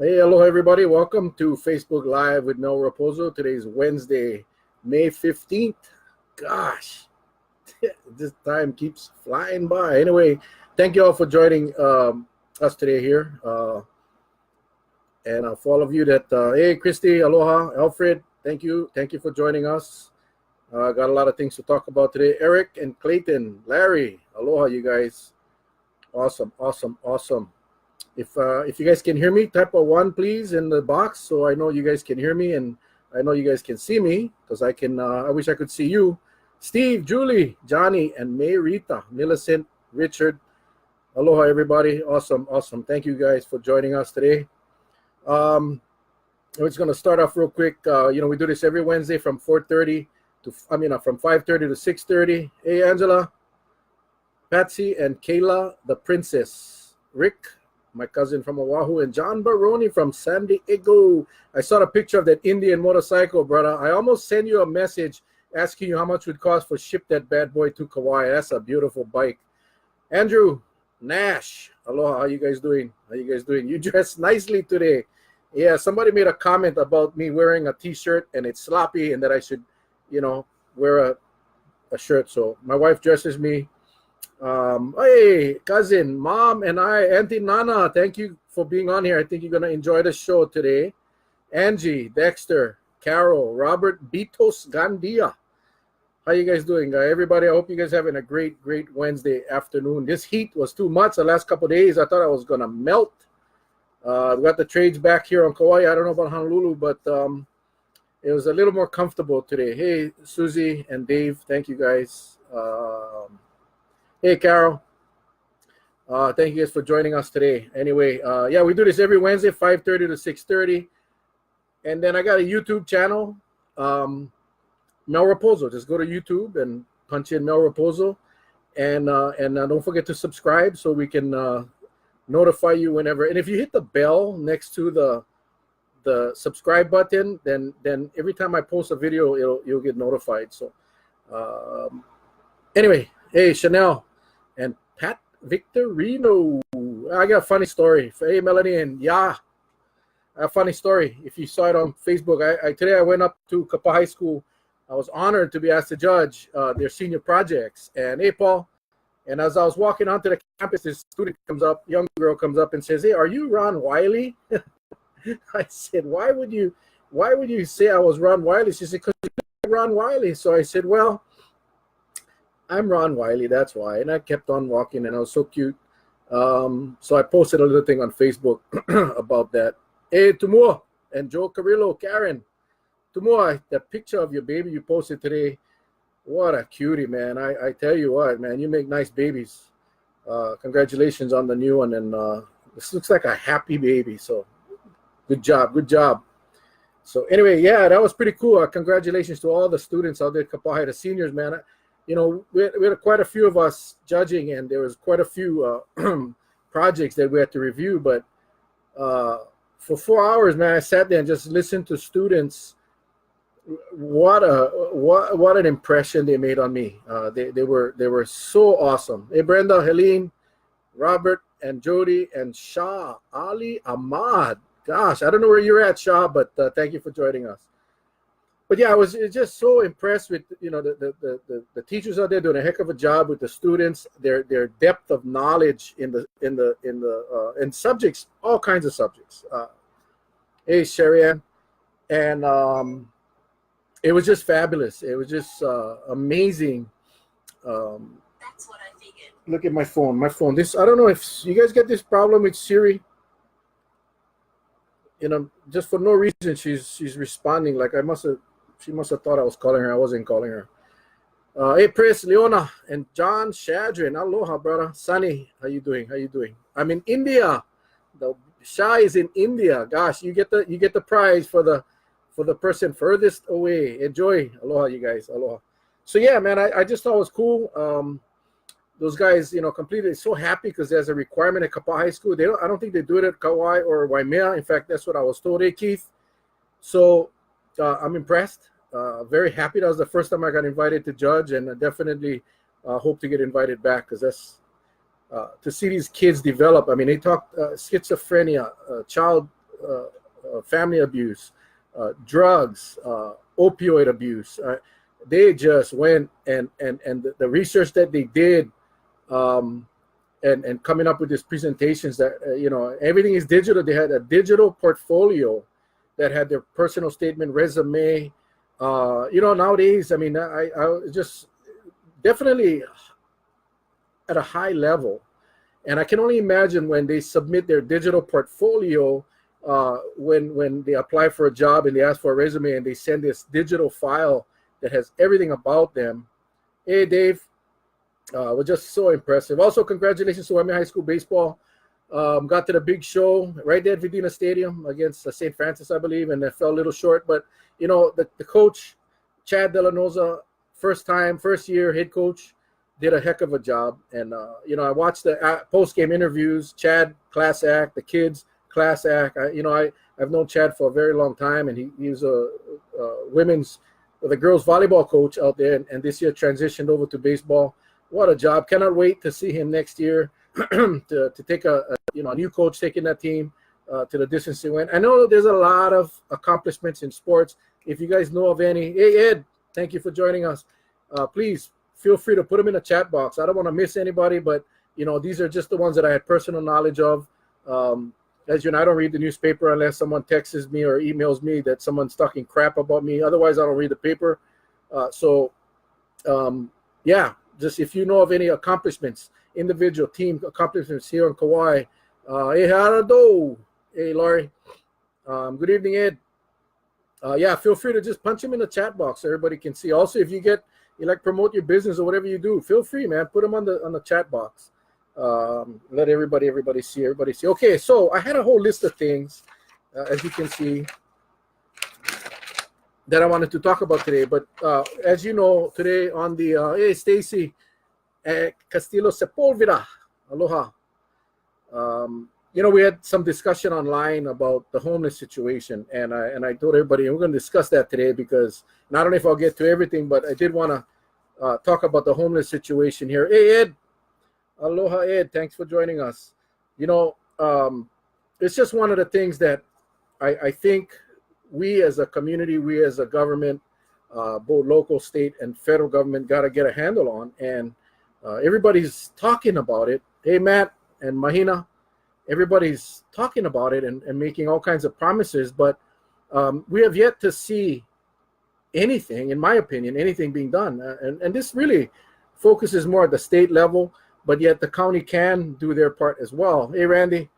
Hey, hello everybody. Welcome to Facebook Live with Mel Rapozo. Today's Wednesday, May 15th. Gosh, this time keeps flying by. Anyway, thank you all for joining us today here. And for all of you that, hey, Christy, aloha, Alfred, thank you. Thank you for joining us. Got a lot of things to talk about today. Eric and Clayton, Larry, aloha, you guys. Awesome. If you guys can hear me, type a 1 please in the box so I know you guys can hear me and I know you guys can see me because I can. I wish I could see you. Steve, Julie, Johnny, and May Rita, Millicent, Richard. Aloha, everybody. Awesome. Thank you guys for joining us today. We're just gonna start off real quick. We do this every Wednesday from 4:30 to from 5:30 to 6:30. Hey, Angela, Patsy, and Kayla, the princess. Rick, my cousin from Oahu, and John Baroni from San Diego. I saw the picture of that Indian motorcycle, brother. I almost sent you a message asking you how much it would cost for ship that bad boy to Kauai. That's a beautiful bike. Andrew Nash, aloha. How you guys doing? You dressed nicely today. Yeah, somebody made a comment about me wearing a t-shirt and it's sloppy and that I should, wear a shirt. So my wife dresses me. Hey, cousin, mom, and I, Auntie Nana, thank you for being on here. I think you're going to enjoy the show today. Angie, Dexter, Carol, Robert, Bitos, Gandia. How you guys doing, everybody? I hope you guys having a great Wednesday afternoon. This heat was too much the last couple of days. I thought I was going to melt. We got the trades back here on Kauai. I don't know about Honolulu, but it was a little more comfortable today. Hey, Susie and Dave, thank you guys. Hey, Carol. Thank you guys for joining us today. Anyway, we do this every Wednesday, 5:30 to 6:30. And then I got a YouTube channel, Mel Rapozo. Just go to YouTube and punch in Mel Rapozo. And don't forget to subscribe so we can notify you whenever. And if you hit the bell next to the subscribe button, then every time I post a video, you'll get notified. So anyway, hey, Chanel and Pat Victorino. I got a funny story. Hey, Melanie and a funny story. If you saw it on Facebook, today I went up to Kapaa High School. I was honored to be asked to judge their senior projects. And hey, Paul, and as I was walking onto the campus, this young girl comes up and says, "Hey, are you Ron Wiley?" I said, "Why would you say I was Ron Wiley?" She said, "Because you're Ron Wiley." So I said, "Well, I'm Ron Wiley, that's why." And I kept on walking, and I was so cute. So I posted a little thing on Facebook about that. Hey, Tumua and Joe Carrillo, Karen. Tumua, the picture of your baby you posted today, what a cutie, man. I tell you what, man, you make nice babies. Congratulations on the new one. And this looks like a happy baby. So good job. So anyway, that was pretty cool. Congratulations to all the students out there at Kapaa High, the seniors, man. We had quite a few of us judging, and there was quite a few projects that we had to review. But for 4 hours, man, I sat there and just listened to students. What an impression they made on me. They were so awesome. Hey, Brenda, Helene, Robert, and Jody, and Shah Ali Ahmad. Gosh, I don't know where you're at, Shah, but thank you for joining us. But yeah, I was just so impressed with the teachers out there doing a heck of a job with the students, their depth of knowledge in subjects, all kinds of subjects. Hey, Sherian, and it was just fabulous. It was just amazing. That's what I figured. Look at my phone. This, I don't know if you guys get this problem with Siri. Just for no reason, she's responding like she must have thought I was calling her. I wasn't calling her. Hey, Pris, Leona, and John Shadrin. Aloha, brother. Sunny, how you doing? I'm in India. The Shah is in India. Gosh, you get the prize for the person furthest away. Enjoy. Aloha, you guys. Aloha. So yeah, man, I just thought it was cool. Those guys, completely so happy because there's a requirement at Kapaa High School. I don't think they do it at Kauai or Waimea. In fact, that's what I was told. Hey, Keith. So I'm impressed. Very happy. That was the first time I got invited to judge, and I definitely hope to get invited back because that's to see these kids develop. I mean, they talk schizophrenia, child family abuse, drugs, opioid abuse. They just went and the research that they did, and coming up with these presentations that everything is digital. They had a digital portfolio that had their personal statement, resume. Nowadays, I mean, I just definitely at a high level. And I can only imagine when they submit their digital portfolio, when they apply for a job and they ask for a resume and they send this digital file that has everything about them. Hey, Dave, was just so impressive. Also, congratulations to Wyoming High School baseball. Got to the big show right there at Vidina Stadium against St. Francis, I believe, and they fell a little short. But, the coach, Chad Delanoza, first year head coach, did a heck of a job. And, I watched the post-game interviews. Chad, class act. The kids, class act. I've known Chad for a very long time, and he was a the girls volleyball coach out there, and this year transitioned over to baseball. What a job. Cannot wait to see him next year to take a new coach taking that team to the distance they went. I know there's a lot of accomplishments in sports. If you guys know of any, hey, Ed, thank you for joining us. Please feel free to put them in the chat box. I don't want to miss anybody, but, these are just the ones that I had personal knowledge of. As you know, I don't read the newspaper unless someone texts me or emails me that someone's talking crap about me. Otherwise, I don't read the paper. Just if you know of any accomplishments, individual team accomplishments here in Kauai. Hey, Harado. Hey, Laurie. Good evening, Ed. Feel free to just punch him in the chat box so everybody can see. Also, if you promote your business or whatever you do, feel free, man. Put them on the chat box. Let everybody see. Okay, so I had a whole list of things, as you can see, that I wanted to talk about today. But as you know, today on the hey, Stacy Castillo Sepulveda, aloha. We had some discussion online about the homeless situation, and I told everybody, and we're going to discuss that today because, and I don't know if I'll get to everything, but I did want to talk about the homeless situation here. Hey, Ed. Aloha, Ed. Thanks for joining us. It's just one of the things that I think we as a community, we as a government, both local, state, and federal government got to get a handle on. And everybody's talking about it. Hey, Matt and Mahina, everybody's talking about it and making all kinds of promises. But we have yet to see anything, in my opinion, anything being done. And this really focuses more at the state level. But yet the county can do their part as well. Hey, Randy.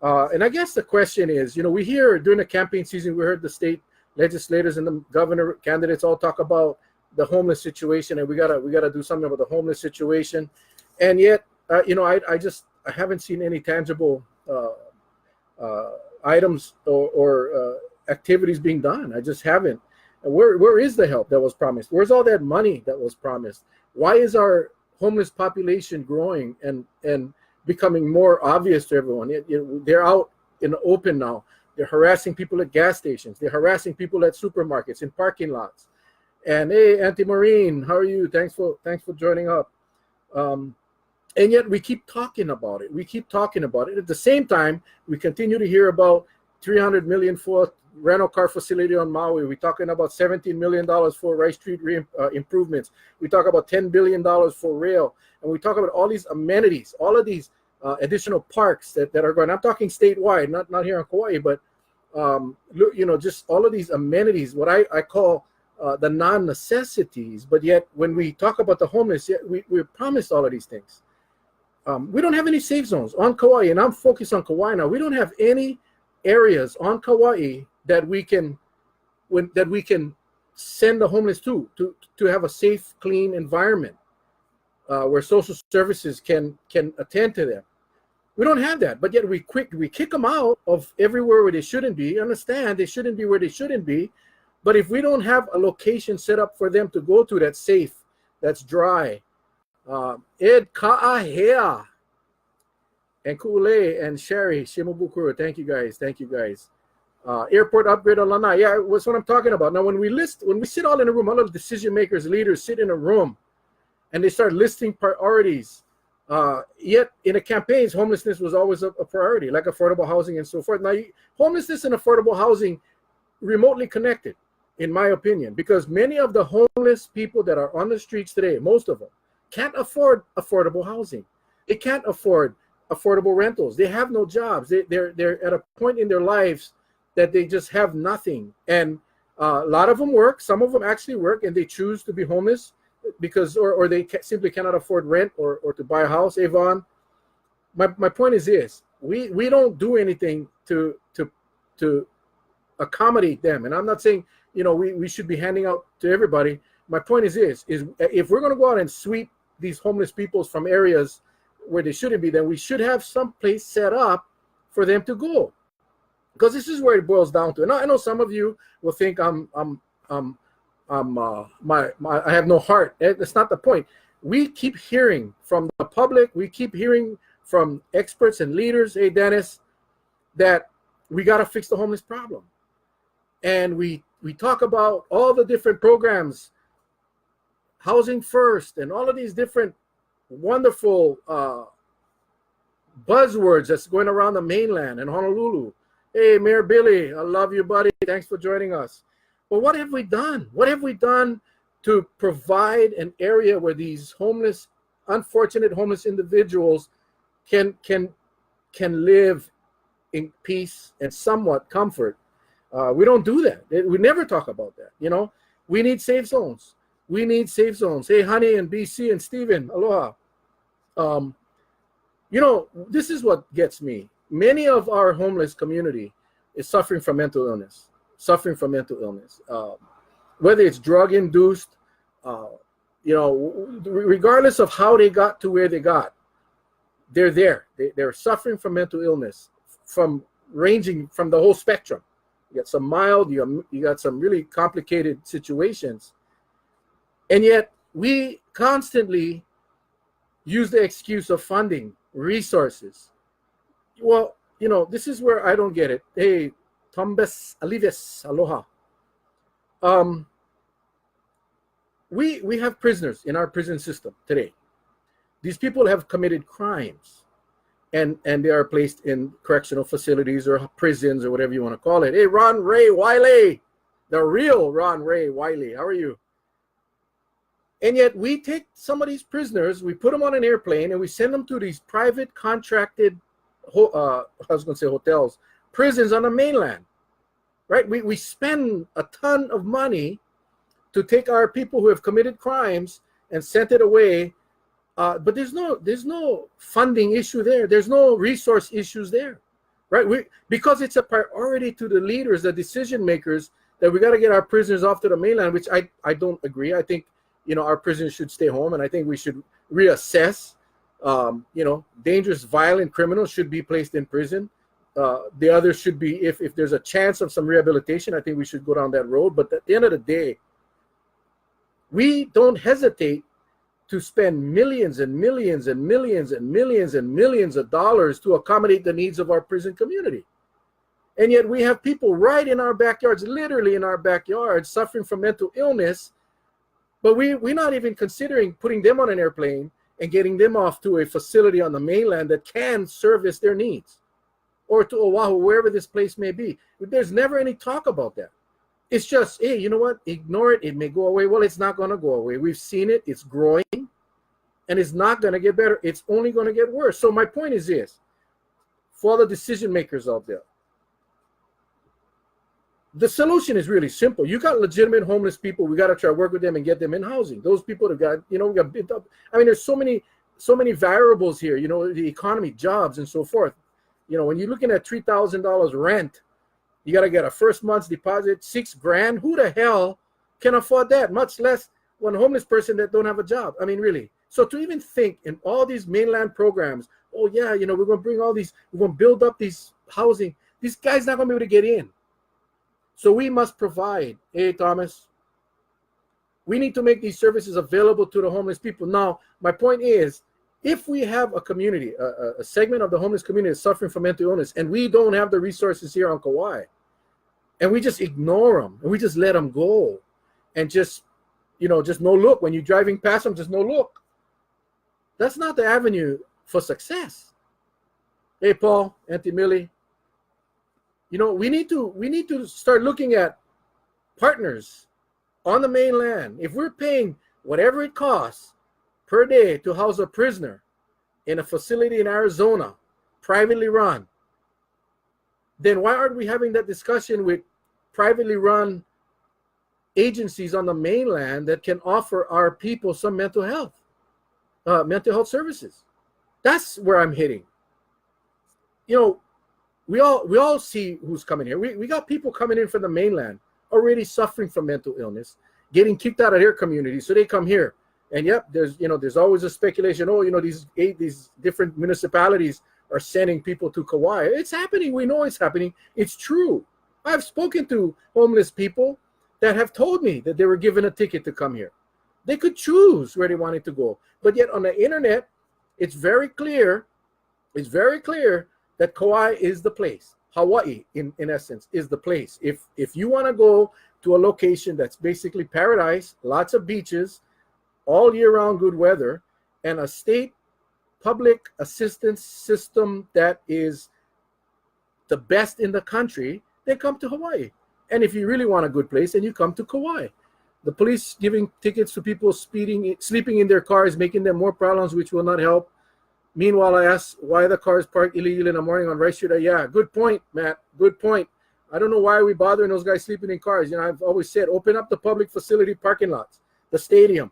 And I guess the question is, we hear during the campaign season, we heard the state legislators and the governor candidates all talk about the homeless situation, and we gotta do something about the homeless situation. And yet, I haven't seen any tangible items or activities being done. I just haven't. And where is the help that was promised? Where's all that money that was promised? Why is our homeless population growing and becoming more obvious to everyone? They're out in the open now. They're harassing people at gas stations. They're harassing people at supermarkets, in parking lots. And hey, Auntie Maureen, how are you? Thanks for joining up. And yet we keep talking about it. At the same time, we continue to hear about $300 million for rental car facility on Maui. We're talking about $17 million for Rice Street improvements. We talk about $10 billion for rail. And we talk about all these amenities, all of these additional parks that are going. I'm talking statewide, not here in Kauai, but just all of these amenities, what I call the non-necessities. But yet when we talk about the homeless, we're promised all of these things. We don't have any safe zones on Kauai, and I'm focused on Kauai now. We don't have any areas on Kauai that we can send the homeless to have a safe, clean environment where social services can attend to them. We don't have that, but yet we kick them out of everywhere where they shouldn't be. Understand, they shouldn't be where they shouldn't be. But if we don't have a location set up for them to go to that's safe, that's dry, Ed Ka'ahea and Kule and Sherry Shimabukuro, thank you guys. Airport upgrade on Lanai. Yeah, that's what I'm talking about. Now, when we sit all in a room, all of the decision makers, leaders sit in a room, and they start listing priorities Yet in the campaigns, homelessness was always a priority, like affordable housing and so forth. Now, homelessness and affordable housing remotely connected, in my opinion, because many of the homeless people that are on the streets today, most of them, can't afford affordable housing. They can't afford affordable rentals. They have no jobs. They're at a point in their lives that they just have nothing. And a lot of them work. Some of them actually work, and they choose to be homeless because, or they simply cannot afford rent or to buy a house. Avon, my point is this: we don't do anything to accommodate them. And I'm not saying we should be handing out to everybody. My point is this: is if we're going to go out and sweep these homeless people from areas where they shouldn't be, then we should have some place set up for them to go. Because this is where it boils down to. And I know some of you will think I have no heart. That's not the point. We keep hearing from the public, we keep hearing from experts and leaders, hey Dennis, that we got to fix the homeless problem. And we talk about all the different programs, Housing First, and all of these different wonderful buzzwords that's going around the mainland and Honolulu. Hey, Mayor Billy, I love you, buddy. Thanks for joining us. But what have we done? What have we done to provide an area where these homeless, unfortunate homeless individuals can live in peace and somewhat comfort? We don't do that. We never talk about that. We need safe zones. We need safe zones. Hey, Honey and BC and Steven, aloha. This is what gets me. Many of our homeless community is suffering from mental illness, whether it's drug induced, regardless of how they got to where they got, they're there. They're suffering from mental illness, from ranging from the whole spectrum. You got some mild, you got some really complicated situations. And yet we constantly use the excuse of funding, resources. Well, this is where I don't get it. Hey, Tombes Alives, aloha. We have prisoners in our prison system today. These people have committed crimes, and they are placed in correctional facilities or prisons or whatever you want to call it. Hey, Ron Ray Wiley, the real Ron Ray Wiley. How are you? And yet we take some of these prisoners, we put them on an airplane, and we send them to these private contracted, hotels, prisons on the mainland, right? We spend a ton of money to take our people who have committed crimes and sent it away, but there's no funding issue there. There's no resource issues there, right? Because it's a priority to the leaders, the decision makers, that we got to get our prisoners off to the mainland, which I don't agree. I think our prisoners should stay home, and I think we should reassess. Dangerous, violent criminals should be placed in prison. The others should be, if there's a chance of some rehabilitation, I think we should go down that road. But at the end of the day, we don't hesitate to spend millions and millions and millions and millions and millions of dollars to accommodate the needs of our prison community. And yet we have people right in our backyards, literally in our backyards, suffering from mental illness. But we're not even considering putting them on an airplane and getting them off to a facility on the mainland that can service their needs, or to Oahu, wherever this place may be. There's never any talk about that. It's just, hey, you know what? Ignore it. It may go away. Well, it's not going to go away. We've seen it. It's growing, and it's not going to get better. It's only going to get worse. So my point is this, for all the decision makers out there, the solution is really simple. You got legitimate homeless people. We got to try to work with them and get them in housing. Those people have got, we got built up. I mean, there's so many variables here, the economy, jobs, and so forth. When you're looking at $3,000 rent, you got to get a first month's deposit, $6,000. Who the hell can afford that? Much less one homeless person that don't have a job. I mean, really. So to even think in all these mainland programs, oh yeah, we're going to bring all these, we're going to build up these housing. These guys not going to be able to get in. So we must provide, hey, Thomas, we need to make these services available to the homeless people. Now, my point is, if we have a community, a segment of the homeless community is suffering from mental illness, and we don't have the resources here on Kauai, and we just ignore them, and we just let them go, and just no look. When you're driving past them, just no look. That's not the avenue for success. Hey, Paul, Auntie Millie, we need to start looking at partners on the mainland. If we're paying whatever it costs per day to house a prisoner in a facility in Arizona, privately run, then why aren't we having that discussion with privately run agencies on the mainland that can offer our people some mental health services? That's where I'm hitting. We all see who's coming here. We got people coming in from the mainland already suffering from mental illness, getting kicked out of their community, so they come here. And yep, there's always a speculation. These different municipalities are sending people to Kauai. It's happening. We know it's happening. It's true. I've spoken to homeless people that have told me that they were given a ticket to come here. They could choose where they wanted to go. But yet on the internet, it's very clear that Kauai is the place. Hawaii, in essence, is the place. If you want to go to a location that's basically paradise, lots of beaches, all year round good weather, and a state public assistance system that is the best in the country, then come to Hawaii. And if you really want a good place, then you come to Kauai. The police giving tickets to people sleeping in their cars, making them more problems, which will not help. Meanwhile, I asked why the cars parked illegally in the morning on Rice Street. Yeah, good point, Matt. Good point. I don't know why we bothering those guys sleeping in cars. I've always said, open up the public facility parking lots, the stadium,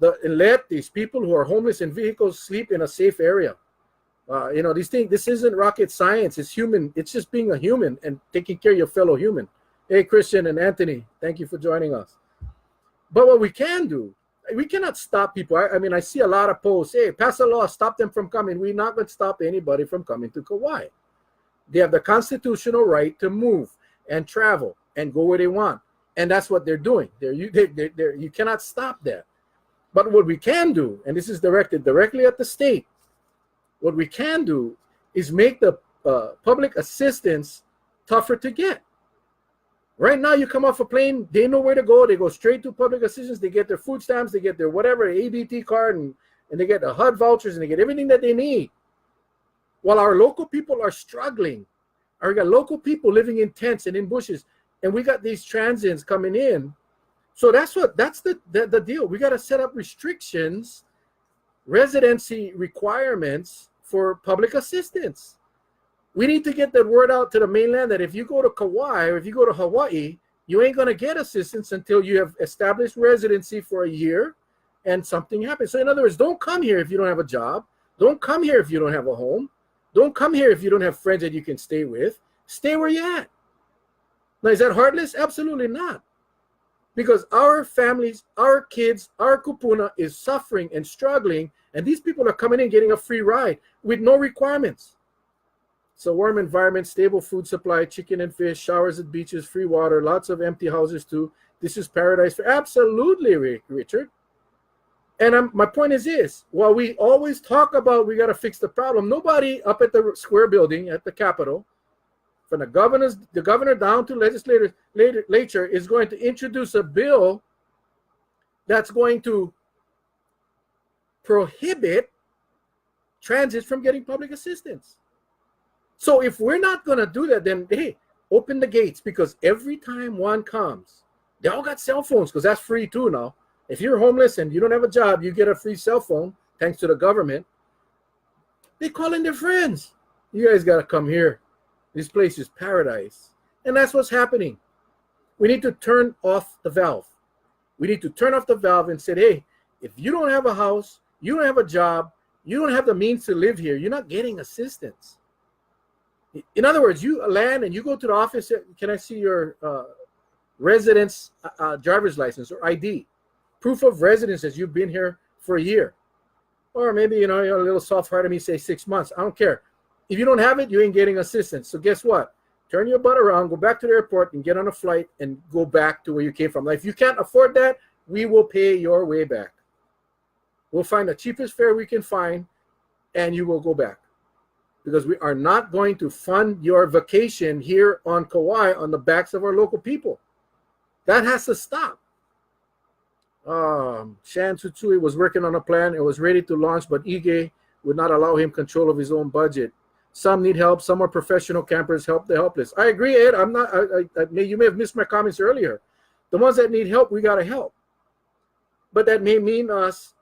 and let these people who are homeless in vehicles sleep in a safe area. These things. This isn't rocket science. It's human. It's just being a human and taking care of your fellow human. Hey, Christian and Anthony, thank you for joining us. But what we can do, we cannot stop people. I see a lot of posts. Hey, pass a law, stop them from coming. We're not going to stop anybody from coming to Kauai. They have the constitutional right to move and travel and go where they want. And that's what they're doing. You cannot stop that. But what we can do, and this is directed directly at the state, what we can do is make the public assistance tougher to get. Right now, you come off a plane, they know where to go. They go straight to public assistance. They get their food stamps. They get their whatever, ABT card, and they get the HUD vouchers, and they get everything that they need. While our local people are struggling. We got local people living in tents and in bushes, and we got these transients coming in. So that's the deal. We got to set up restrictions, residency requirements for public assistance. We need to get that word out to the mainland that if you go to Kauai or if you go to Hawaii, you ain't going to get assistance until you have established residency for a year and something happens. So in other words, don't come here if you don't have a job. Don't come here if you don't have a home. Don't come here if you don't have friends that you can stay with. Stay where you're at. Now, is that heartless? Absolutely not. Because our families, our kids, our kupuna is suffering and struggling, and these people are coming in getting a free ride with no requirements. So warm environment, stable food supply, chicken and fish, showers at beaches, free water, lots of empty houses too. This is paradise for absolutely, Richard. And my point is this: while we always talk about we got to fix the problem, nobody up at the square building at the Capitol, from the governor down to legislature, is going to introduce a bill that's going to prohibit transits from getting public assistance. So if we're not going to do that, then hey, open the gates, because every time one comes, they all got cell phones because that's free too now. If you're homeless and you don't have a job, you get a free cell phone thanks to the government. They call in their friends. You guys got to come here. This place is paradise. And that's what's happening. We need to turn off the valve. We need to turn off the valve and say, hey, if you don't have a house, you don't have a job, you don't have the means to live here, you're not getting assistance. In other words, you land and you go to the office. Can I see your residence driver's license or ID? Proof of residence that you've been here for a year. Or maybe, you're a little soft-hearted, me say 6 months. I don't care. If you don't have it, you ain't getting assistance. So guess what? Turn your butt around, go back to the airport and get on a flight and go back to where you came from. Now, if you can't afford that, we will pay your way back. We'll find the cheapest fare we can find and you will go back. Because we are not going to fund your vacation here on Kauai on the backs of our local people. That has to stop. Shan Tsutsui was working on a plan. It was ready to launch, but Ige would not allow him control of his own budget. Some need help. Some are professional campers. Help the helpless. I agree, Ed. I'm not. You may have missed my comments earlier. The ones that need help, we gotta help. But that may mean us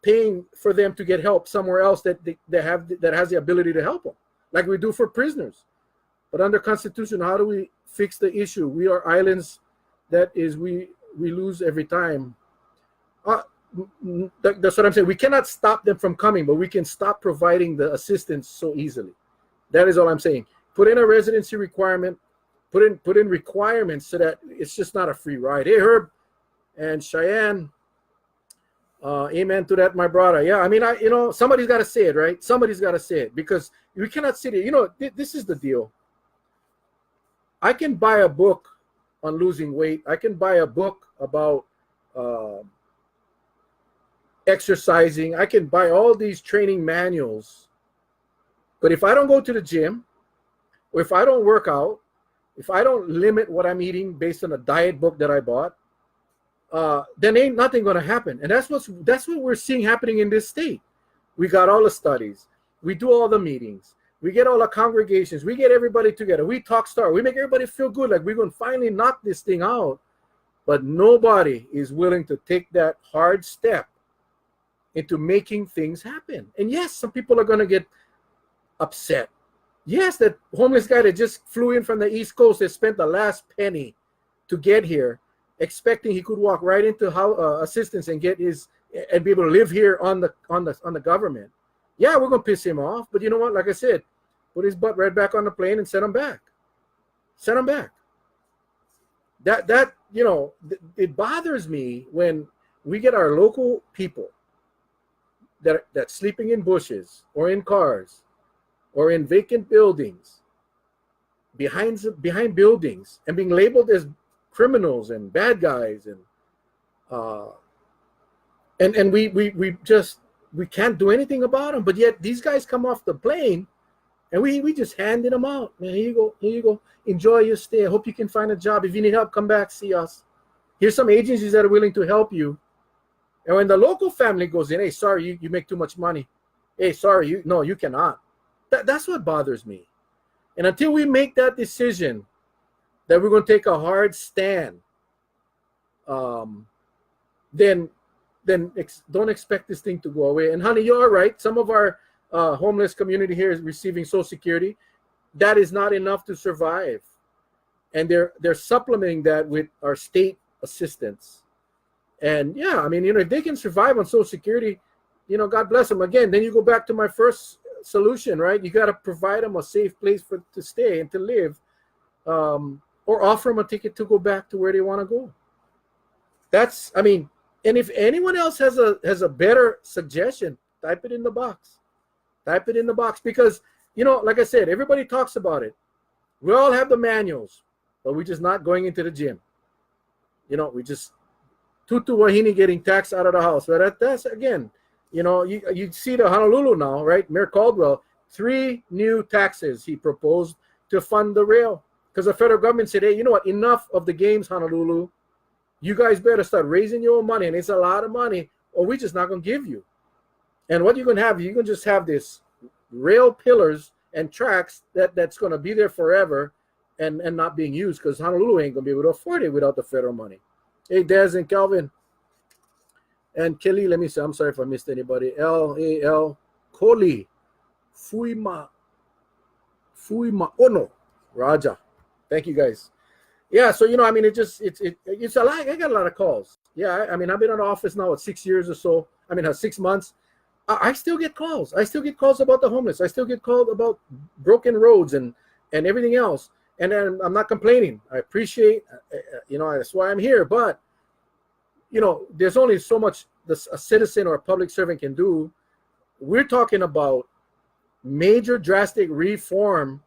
paying for them to get help somewhere else that has the ability to help them, like we do for prisoners. But under Constitution, how do we fix the issue? We are islands. That is, we lose every time. That's what I'm saying. We cannot stop them from coming, but we can stop providing the assistance so easily. That is all I'm saying. Put in a residency requirement. Put in requirements so that it's just not a free ride. Hey, Herb and Cheyenne. Amen to that, my brother. Yeah, I mean, somebody's got to say it, right? Somebody's got to say it, because we cannot sit here. This is the deal. I can buy a book on losing weight. I can buy a book about exercising. I can buy all these training manuals. But if I don't go to the gym, or if I don't work out, if I don't limit what I'm eating based on a diet book that I bought, then ain't nothing going to happen. And that's what we're seeing happening in this state. We got all the studies. We do all the meetings. We get all the congregations. We get everybody together. We talk star. We make everybody feel good, like we're going to finally knock this thing out. But nobody is willing to take that hard step into making things happen. And yes, some people are going to get upset. Yes, that homeless guy that just flew in from the East Coast that spent the last penny to get here, expecting he could walk right into assistance and get and be able to live here on the government. Yeah, we're gonna piss him off, but you know what? Like I said, put his butt right back on the plane and send him back. Send him back. That it bothers me when we get our local people that's sleeping in bushes or in cars or in vacant buildings, behind buildings, and being labeled as criminals and bad guys, and we can't do anything about them. But yet these guys come off the plane and we just handing them out. Man, here you go. Enjoy your stay. I hope you can find a job. If you need help, come back, see us. Here's some agencies that are willing to help you. And when the local family goes in, hey, sorry, you make too much money. Hey, sorry, you cannot. That's what bothers me. And until we make that decision that we're going to take a hard stand, then don't expect this thing to go away. And honey, you're right. Some of our homeless community here is receiving Social Security. That is not enough to survive, and they're supplementing that with our state assistance. And yeah, I mean, if they can survive on Social Security, God bless them. Again, then you go back to my first solution, right? You got to provide them a safe place to stay and to live, or offer them a ticket to go back to where they want to go. And if anyone else has a better suggestion, type it in the box. Type it in the box, because like I said, everybody talks about it. We all have the manuals, but we're just not going into the gym. We just tutu wahini getting taxed out of the house. But that's again, you see the Honolulu now, right? Mayor Caldwell, 3 new taxes he proposed to fund the rail, because the federal government said, hey, you know what? Enough of the games, Honolulu. You guys better start raising your own money, and it's a lot of money, or we're just not going to give you. And what you're going to have, you're going to just have this rail pillars and tracks that's going to be there forever and not being used, because Honolulu ain't going to be able to afford it without the federal money. Hey, Des and Calvin. And Kelly, let me say, I'm sorry if I missed anybody. L-A-L, Koli, Fuima Ono, Raja. Thank you, guys. Yeah, so it's a lot. I got a lot of calls. Yeah, I've been in the office now 6 years or so. 6 months. I still get calls. I still get calls about the homeless. I still get called about broken roads and everything else. And then I'm not complaining. I appreciate, that's why I'm here. But there's only so much a citizen or a public servant can do. We're talking about major drastic reform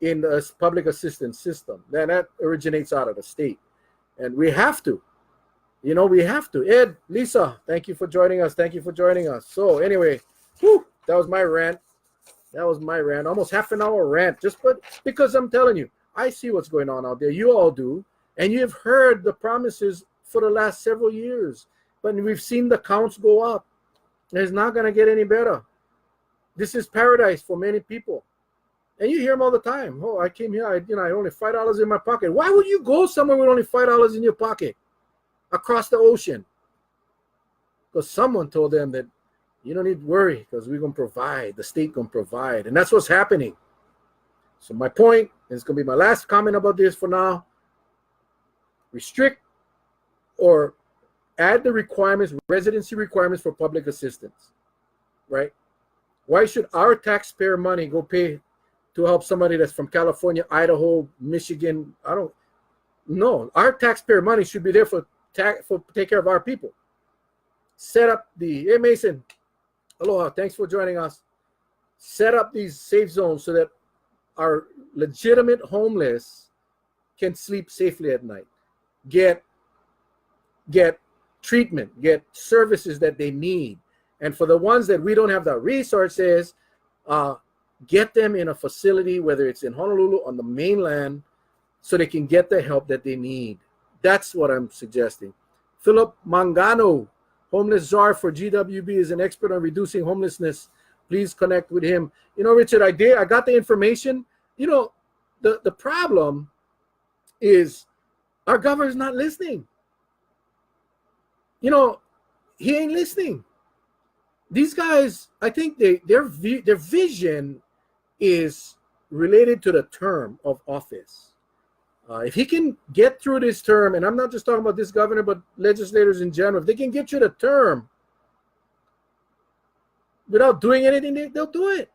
in the public assistance system. That originates out of the state. And we have to. We have to. Ed, Lisa, thank you for joining us. So anyway, that was my rant. Almost half an hour rant. Because I'm telling you, I see what's going on out there. You all do. And you have heard the promises for the last several years. but we've seen the counts go up. It's not going to get any better. This is paradise for many people. And you hear them all the time. Oh, I came here, I only $5 in my pocket. Why would you go somewhere with only $5 in your pocket across the ocean? Because someone told them that you don't need to worry because we're going to provide. The state going to provide. And that's what's happening. So my point, and it's going to be my last comment about this for now, restrict or add the requirements, residency requirements for public assistance, right? Why should our taxpayer money go pay to help somebody that's from California, Idaho, Michigan? No, our taxpayer money should be there for take care of our people. Set up hey Mason, aloha, thanks for joining us. Set up these safe zones so that our legitimate homeless can sleep safely at night. Get treatment, get services that they need. And for the ones that we don't have the resources, get them in a facility, whether it's in Honolulu, on the mainland, so they can get the help that they need. That's what I'm suggesting. Philip Mangano, homeless czar for GWB, is an expert on reducing homelessness. Please connect with him. Richard, I got the information. The problem is our governor's not listening. He ain't listening. These guys, I think their vision is related to the term of office. If he can get through this term, and I'm not just talking about this governor, but legislators in general, if they can get through the term without doing anything, they'll do it.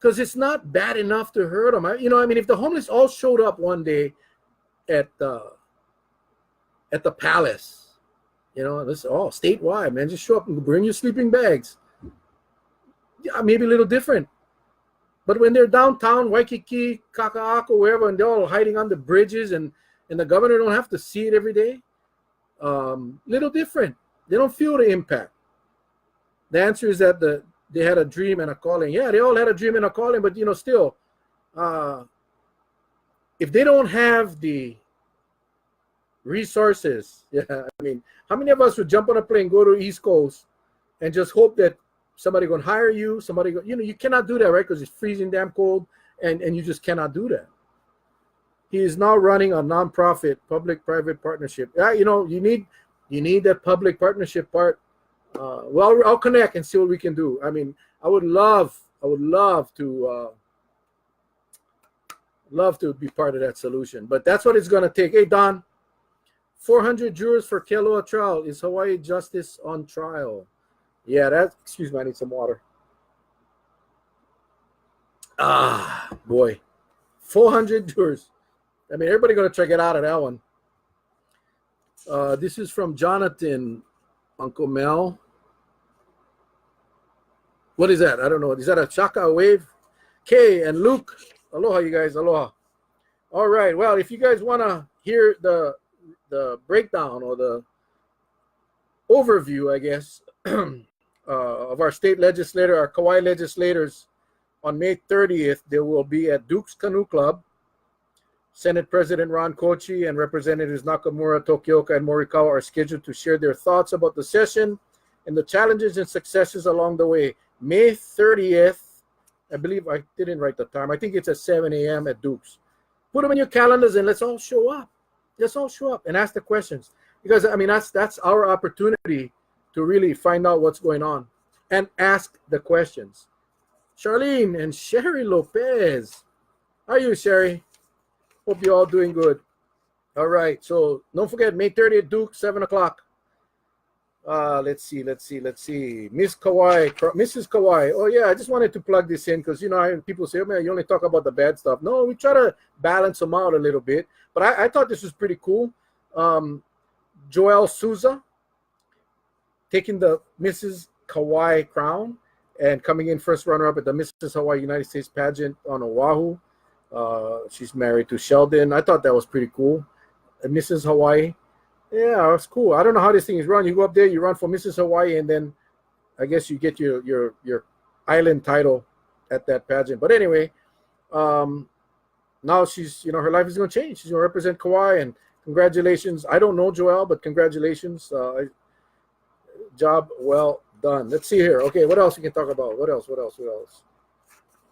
Because it's not bad enough to hurt them. If the homeless all showed up one day at the palace, this all statewide, man, just show up and bring your sleeping bags. Yeah, maybe a little different. But when they're downtown, Waikiki, Kaka'ako, wherever, and they're all hiding on the bridges, and the governor don't have to see it every day, little different. They don't feel the impact. The answer is that they had a dream and a calling. Yeah, they all had a dream and a calling, but still, if they don't have the resources, how many of us would jump on a plane, go to the East Coast, and just hope that somebody going to hire you, you cannot do that, right? Because it's freezing damn cold, and you just cannot do that. He is now running a nonprofit public-private partnership. You need that public partnership part. I'll connect and see what we can do. I would love to be part of that solution, but that's what it's going to take. Hey, Don, 400 jurors for Kealoha trial. Is Hawaii justice on trial? Yeah, excuse me, I need some water. Boy, 400 jurors. Everybody going to try to get out of that one. This is from Jonathan, Uncle Mel. What is that? I don't know. Is that a shaka wave? Kay and Luke. Aloha, you guys. Aloha. All right. Well, if you guys want to hear the breakdown or the overview, I guess, of our state legislator, our Kauai legislators, on May 30th, they will be at Duke's Canoe Club. Senate President Ron Kochi and Representatives Nakamura, Tokioka, and Morikawa are scheduled to share their thoughts about the session and the challenges and successes along the way. May 30th, I believe, I didn't write the time. I think it's at 7 a.m. at Duke's. Put them in your calendars and let's all show up. Let's all show up and ask the questions. Because, that's our opportunity to really find out what's going on and ask the questions. Charlene and Sherry Lopez. How are you, Sherry? Hope you're all doing good. All right. So don't forget, May 30th, Duke, 7 o'clock. Let's see. Mrs. Kauai. Oh, yeah, I just wanted to plug this in because, people say, oh, man, you only talk about the bad stuff. No, we try to balance them out a little bit. But I thought this was pretty cool. Joelle Souza taking the Mrs. Kauai crown and coming in first runner-up at the Mrs. Hawaii United States pageant on Oahu. She's married to Sheldon. I thought that was pretty cool. Mrs. Hawaii. Yeah, it's cool. I don't know how this thing is run. You go up there, you run for Mrs. Hawaii, and then I guess you get your island title at that pageant. But anyway, now she's, her life is going to change. She's going to represent Kauai, and congratulations. I don't know Joelle, but congratulations. Job well done. Let's see here. Okay, what else we can talk about? What else?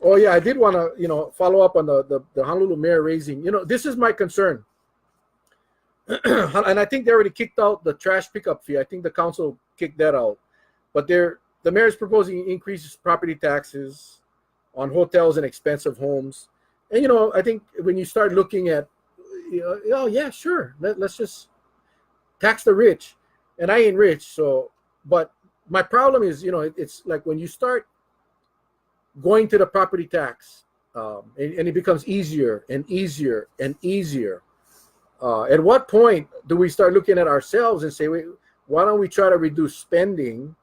Oh yeah, I did want to follow up on the Honolulu mayor raising. This is my concern, and I think they already kicked out the trash pickup fee. I think the council kicked that out, but the mayor is proposing increases property taxes on hotels and expensive homes. And I think when you start looking at, yeah, sure, let's just tax the rich, and I ain't rich, so. But my problem is, it's like when you start going to the property tax, and it becomes easier and easier and easier. At what point do we start looking at ourselves and say, wait, why don't we try to reduce spending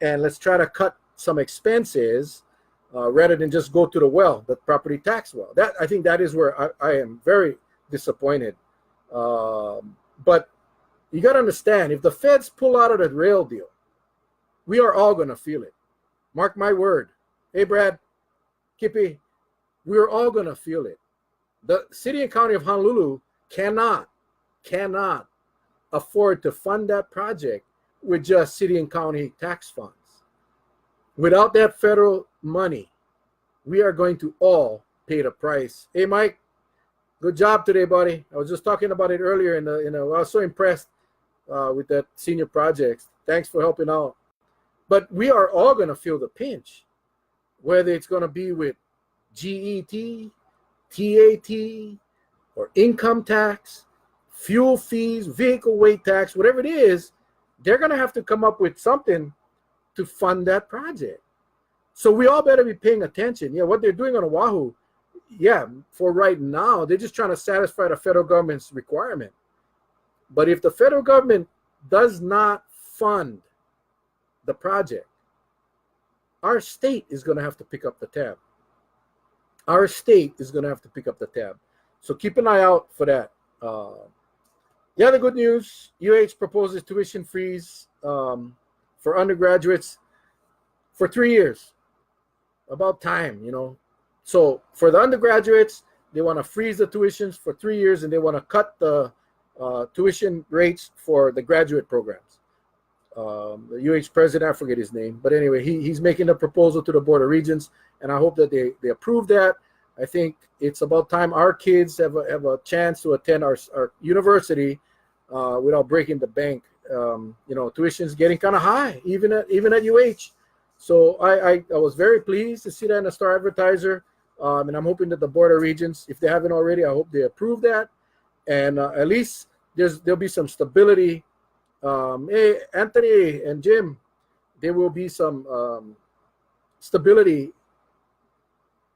and let's try to cut some expenses rather than just go to the property tax well? I think that is where I am very disappointed. But you got to understand, if the feds pull out of the rail deal, we are all going to feel it. Mark my word. Hey, Brad, Kippy, we're all going to feel it. The city and county of Honolulu cannot afford to fund that project with just city and county tax funds. Without that federal money, we are going to all pay the price. Hey, Mike, good job today, buddy. I was just talking about it earlier. I was so impressed with that senior projects. Thanks for helping out. But we are all going to feel the pinch, whether it's going to be with GET, TAT, or income tax, fuel fees, vehicle weight tax, whatever it is. They're going to have to come up with something to fund that project. So we all better be paying attention. Yeah, what they're doing on Oahu, yeah, for right now, they're just trying to satisfy the federal government's requirement. But if the federal government does not fund the project, our state is going to have to pick up the tab. Our state is going to have to pick up the tab. So keep an eye out for that. The other good news, UH proposes tuition freeze for undergraduates for 3 years. About time, So for the undergraduates, they want to freeze the tuitions for 3 years, and they want to cut the tuition rates for the graduate programs. The UH president, I forget his name, but anyway, he's making a proposal to the Board of Regents, and I hope that they approve that. I think it's about time our kids have a chance to attend our university without breaking the bank. Tuition's getting kind of high, even at UH. So I was very pleased to see that in the Star Advertiser, and I'm hoping that the Board of Regents, if they haven't already, I hope they approve that, and at least there'll be some stability. Hey, Anthony and Jim, there will be some stability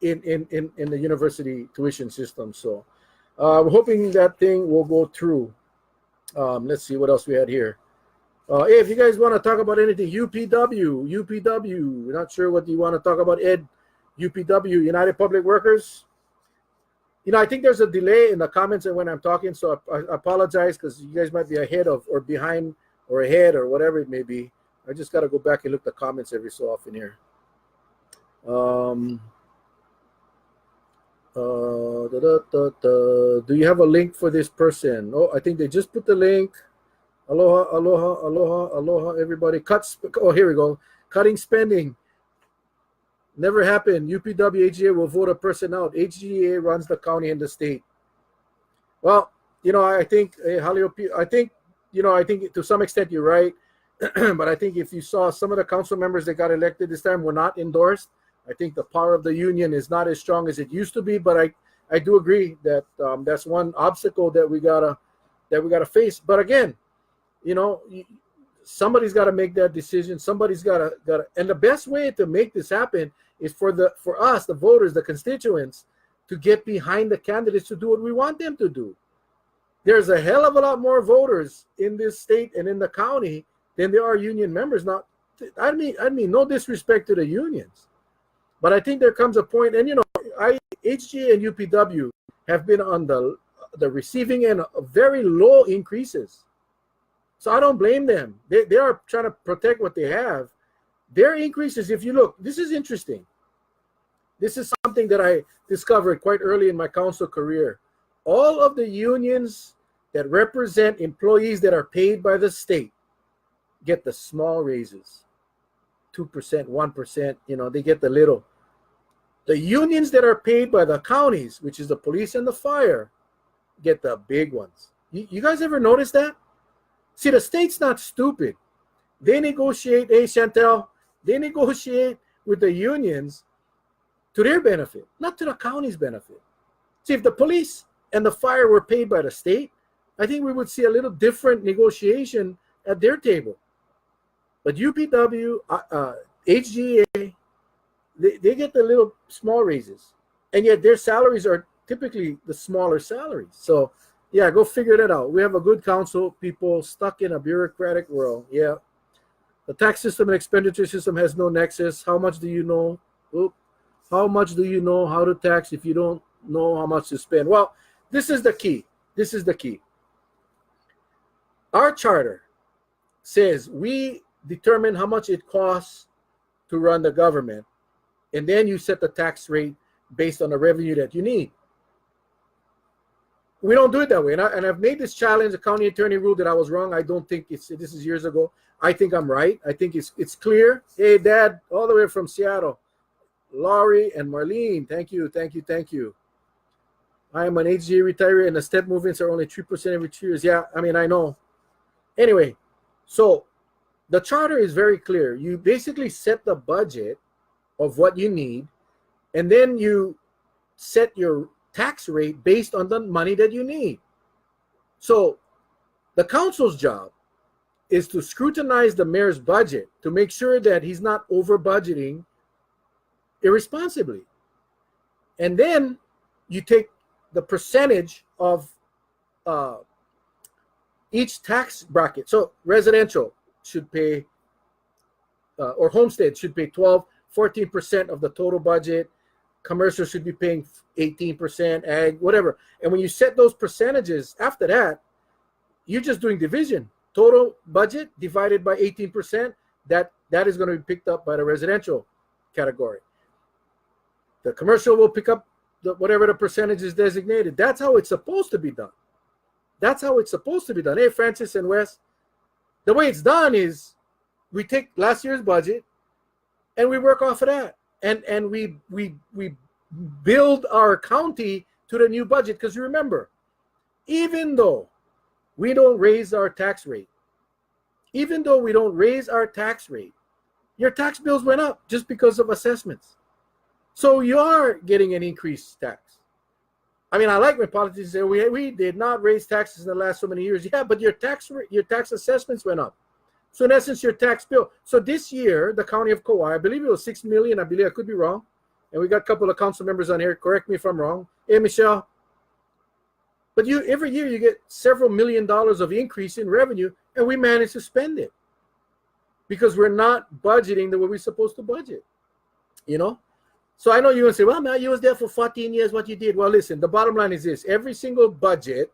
in the university tuition system. So we're hoping that thing will go through. Let's see what else we had here. Hey, if you guys want to talk about anything, UPW, we're not sure what you want to talk about, Ed. UPW, United Public Workers. I think there's a delay in the comments and when I'm talking, so I apologize because you guys might be ahead of or behind or ahead or whatever it may be. I just got to go back and look at the comments every so often here. Do you have a link for this person? Oh, I think they just put the link. Aloha, everybody. Here we go. Cutting spending. Never happened. UPW HGA will vote a person out. HGA runs the county and the state. Well, I think, I think to some extent you're right. But I think if you saw some of the council members that got elected this time were not endorsed, I think the power of the union is not as strong as it used to be. But I do agree that that's one obstacle that we gotta face. But again, somebody's got to make that decision. Somebody's got to, and the best way to make this happen is for us, the voters, the constituents, to get behind the candidates to do what we want them to do. There's a hell of a lot more voters in this state and in the county than there are union members. Now, I mean, no disrespect to the unions, but I think there comes a point, and HGA and UPW have been on the receiving end of very low increases. So I don't blame them. They are trying to protect what they have. Their increases, if you look, this is interesting. This is something that I discovered quite early in my council career. All of the unions that represent employees that are paid by the state, get the small raises, 2%, 1%. They get the little. The unions that are paid by the counties, which is the police and the fire, get the big ones. You guys ever notice that? See, the state's not stupid. They negotiate, hey, Chantel, they negotiate with the unions to their benefit, not to the county's benefit. See, if the police and the fire were paid by the state, I think we would see a little different negotiation at their table. But UPW, HGA, they get the little small raises, and yet their salaries are typically the smaller salaries. So, yeah, go figure that out. We have a good council, people stuck in a bureaucratic world. Yeah. The tax system and expenditure system has no nexus. How much do you know? How much do you know how to tax if you don't know how much to spend? Well, this is the key. This is the key. Our charter says we determine how much it costs to run the government, and then you set the tax rate based on the revenue that you need. We don't do it that way. And I've made this challenge. The county attorney ruled that I was wrong. I don't think this is years ago. I think I'm right. I think it's clear. Hey, Dad, all the way from Seattle. Laurie and Marlene, thank you. I am an HGA retiree, and the step movements are only 3% every 2 years. Yeah, I mean, I know. Anyway, so the charter is very clear. You basically set the budget of what you need, and then you set your tax rate based on the money that you need. So the council's job is to scrutinize the mayor's budget to make sure that he's not over budgeting irresponsibly. And then you take the percentage of each tax bracket. So residential should pay, or homestead should pay 14% of the total budget. Commercial should be paying 18%, ag, whatever. And when you set those percentages, after that, you're just doing division. Total budget divided by 18%, that is going to be picked up by the residential category. The commercial will pick up whatever the percentage is designated. That's how it's supposed to be done. Hey, Francis and Wes, the way it's done is we take last year's budget and we work off of that. And we build our county to the new budget. Because you remember, even though we don't raise our tax rate, your tax bills went up just because of assessments. So you are getting an increased tax. I mean, I like when politicians say we did not raise taxes in the last so many years. Yeah, but your tax assessments went up. So in essence, your tax bill. So this year, the county of Kauai, I believe it was $6 million. I could be wrong. And we got a couple of council members on here. Correct me if I'm wrong. Hey, Michelle. But every year you get several $1 million of increase in revenue, and we manage to spend it because we're not budgeting the way we're supposed to budget. So I know you're going to say, well, man, you was there for 14 years. What you did? Well, listen, the bottom line is this. Every single budget,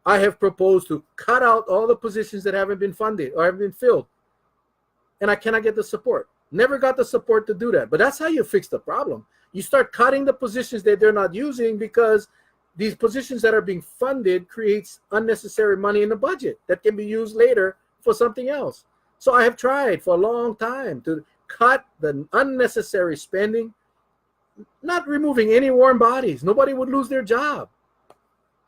I have proposed to cut out all the positions that haven't been funded or haven't been filled. And I cannot get the support. Never got the support to do that. But that's how you fix the problem. You start cutting the positions that they're not using because these positions that are being funded creates unnecessary money in the budget that can be used later for something else. So I have tried for a long time to cut the unnecessary spending, not removing any warm bodies. Nobody would lose their job.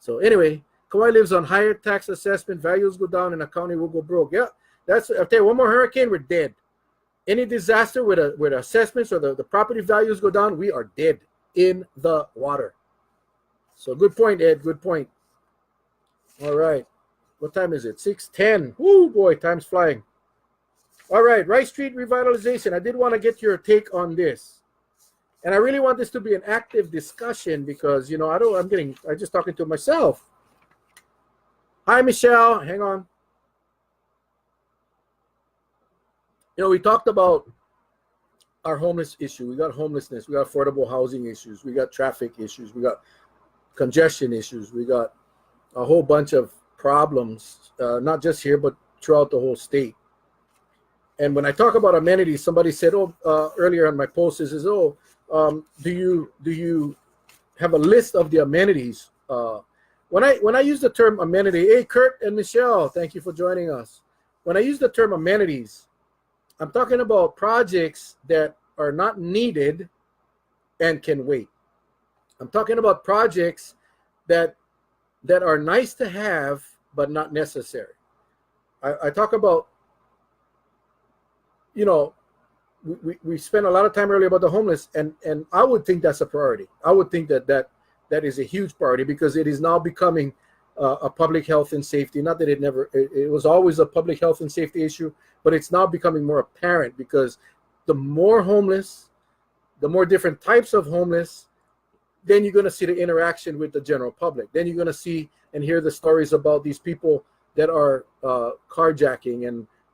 So anyway, Kauai lives on higher tax assessment. Values go down and the county will go broke. Yeah, I'll tell you, one more hurricane, we're dead. Any disaster where the assessments or the property values go down, we are dead in the water. So good point, Ed. Good point. All right. What time is it? 6:10. Woo, boy, time's flying. All right, Rice Street revitalization. I did want to get your take on this. And I really want this to be an active discussion because, I'm just talking to myself. Hi, Michelle. Hang on. We talked about our homeless issue. We got homelessness. We got affordable housing issues. We got traffic issues. We got congestion issues. We got a whole bunch of problems, not just here, but throughout the whole state. And when I talk about amenities, somebody said, earlier on my post, do you have a list of the amenities? When I use the term amenity, hey, Kurt and Michelle, thank you for joining us. when I use the term amenities, I'm talking about projects that are not needed and can wait. I'm talking about projects that are nice to have but not necessary. I talk about, you know, we spent a lot of time earlier about the homeless, and I would think that's a priority. I would think that is a huge priority, because it is now becoming a public health and safety. Not that it was always a public health and safety issue, but it's now becoming more apparent, because the more homeless, the more different types of homeless, then you're going to see the interaction with the general public. Then you're going to see and hear the stories about these people that are carjacking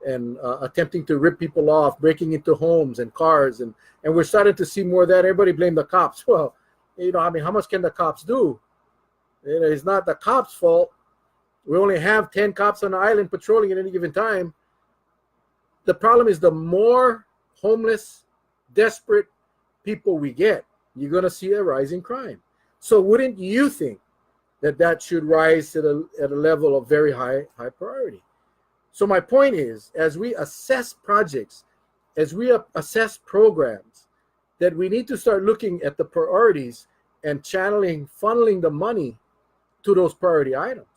and attempting to rip people off, breaking into homes and cars, and we're starting to see more of that. Everybody blame the cops. Well, I mean, how much can the cops do? It's not the cops' fault. We only have 10 cops on the island patrolling at any given time. The problem is, the more homeless, desperate people we get, you're going to see a rise in crime. So wouldn't you think that should rise at a level of very high priority? So my point is, as we assess projects, as we assess programs, that we need to start looking at the priorities and funneling the money to those priority items.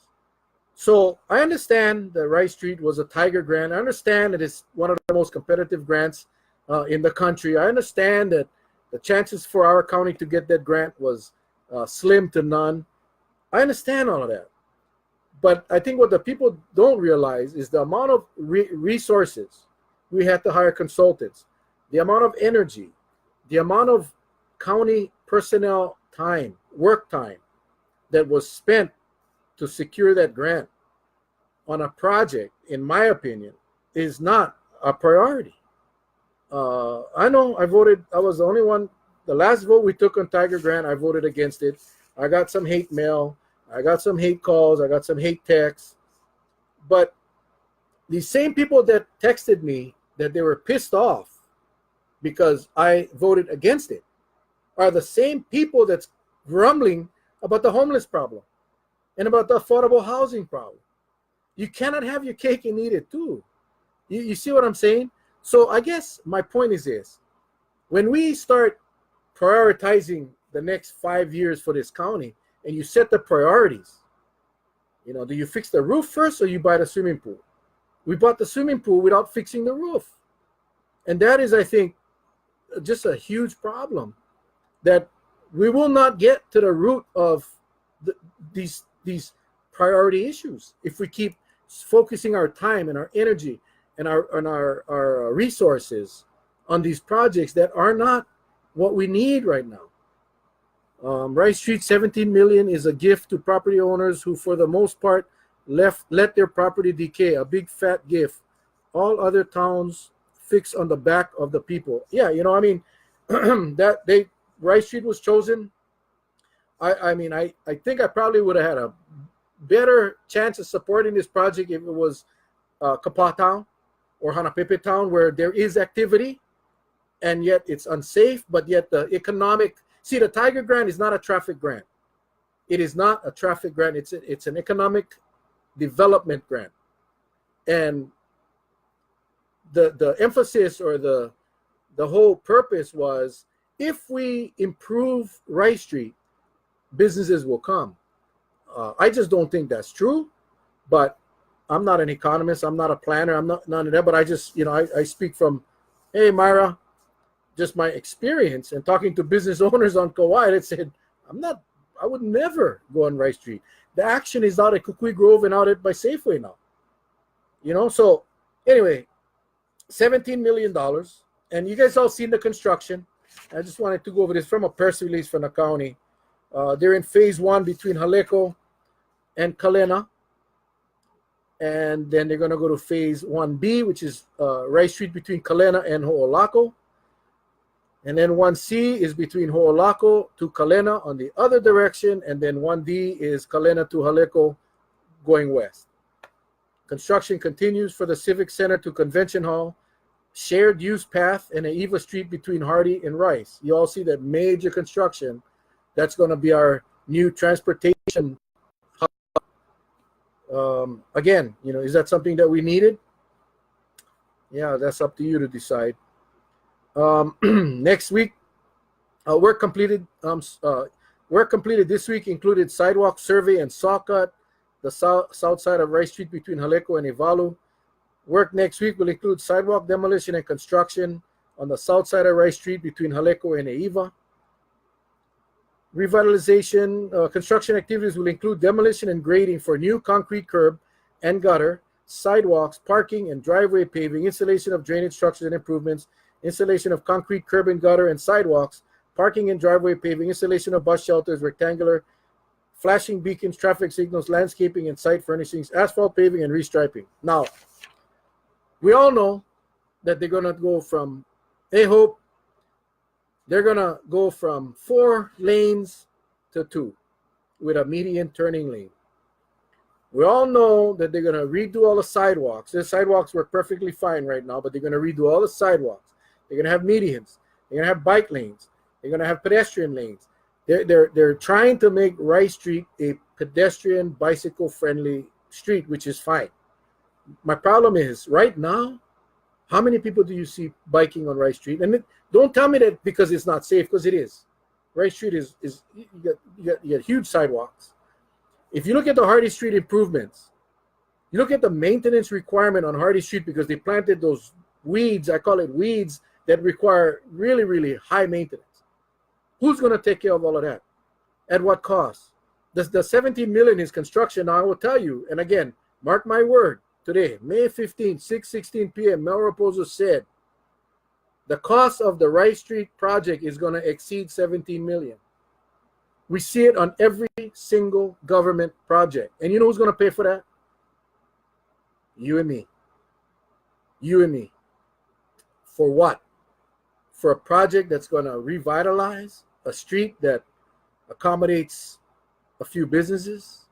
So I understand that Rice Street was a Tiger grant. I understand that it's one of the most competitive grants in the country. I understand that the chances for our county to get that grant was slim to none. I understand all of that. But I think what the people don't realize is the amount of resources we had to hire consultants, the amount of energy, the amount of county personnel time, work time, that was spent to secure that grant on a project, in my opinion, is not a priority. I know I was the only one. The last vote we took on Tiger Grant, I voted against it. I got some hate mail. I got some hate calls. I got some hate texts. But the same people that texted me that they were pissed off because I voted against it are the same people that's grumbling about the homeless problem and about the affordable housing problem. You cannot have your cake and eat it too. You see what I'm saying? So I guess my point is this. When we start prioritizing the next 5 years for this county, and you set the priorities, do you fix the roof first or you buy the swimming pool? We bought the swimming pool without fixing the roof. And that is, I think, just a huge problem, that we will not get to the root of these priority issues if we keep focusing our time and our energy and our resources on these projects that are not what we need right now. Rice Street, $17 million is a gift to property owners who, for the most part, let their property decay. A big fat gift. All other towns fix on the back of the people. Yeah, I mean, Rice Street was chosen. I mean, I think I probably would have had a better chance of supporting this project if it was Kapaa Town or Hanapepe Town, where there is activity, and yet it's unsafe, but yet the economic. See, the Tiger Grant is not a traffic grant. It is not a traffic grant. It's an economic development grant. And the emphasis or the whole purpose was, if we improve Rice Street, businesses will come. I just don't think that's true, but I'm not an economist. I'm not a planner. I'm not none of that, but I just, I speak from, hey, Myra, just my experience and talking to business owners on Kauai that said, I would never go on Rice Street. The action is out at Kukui Grove and out at by Safeway now. So anyway, $17 million. And you guys all seen the construction. I just wanted to go over this from a press release from the county. They're in phase 1 between Haleko and Kalena. And then they're going to go to phase 1B, which is Rice Street between Kalena and Ho'olako. And then 1C is between Ho'olako to Kalena on the other direction. And then 1D is Kalena to Haleko going west. Construction continues for the Civic Center to Convention Hall, shared use path, and Aiva Street between Hardy and Rice. You all see that major construction. That's going to be our new transportation hub. Again, is that something that we needed? Yeah, that's up to you to decide. Next week, work completed. Work completed this week included sidewalk survey and saw cut the south side of Rice Street between Haleco and Ivalu. Work next week will include sidewalk demolition and construction on the south side of Rice Street between Haleco and Eiva. Revitalization construction activities will include demolition and grading for new concrete curb and gutter, sidewalks, parking, and driveway paving, installation of drainage structures and improvements, installation of concrete curb and gutter and sidewalks, parking and driveway paving, installation of bus shelters, rectangular, flashing beacons, traffic signals, landscaping and site furnishings, asphalt paving, and restriping. Now, we all know that they're going to go from, they hope, they're going to go from 4 lanes to 2 with a median turning lane. We all know that they're going to redo all the sidewalks. The sidewalks work perfectly fine right now, but they're going to redo all the sidewalks. They're going to have medians. They're going to have bike lanes. They're going to have pedestrian lanes. They're trying to make Rice Street a pedestrian, bicycle-friendly street, which is fine. My problem is, right now, how many people do you see biking on Rice Street? And don't tell me that because it's not safe, because it is. Rice Street is you got huge sidewalks. If you look at the Hardy Street improvements, you look at the maintenance requirement on Hardy Street because they planted those weeds, I call it weeds, that require really, really high maintenance. Who's going to take care of all of that? At what cost? The 17 million is construction. Now, I will tell you, and again, mark my word, today, May 15th, 6:16 p.m., Mel Rapozo said, the cost of the Rice Street project is going to exceed 17 million. We see it on every single government project. And you know who's going to pay for that? You and me. You and me. For what? For a project that's going to revitalize a street that accommodates a few businesses.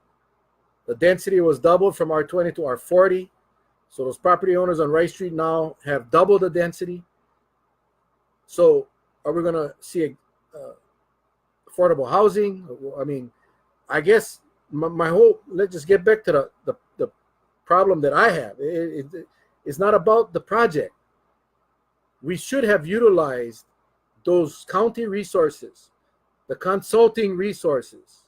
The density was doubled from R20 to R40. So those property owners on Rice Street now have double the density. So are we going to see affordable housing? I mean, I guess my whole, let's just get back to the problem that I have. It's not about the project. We should have utilized those county resources, the consulting resources,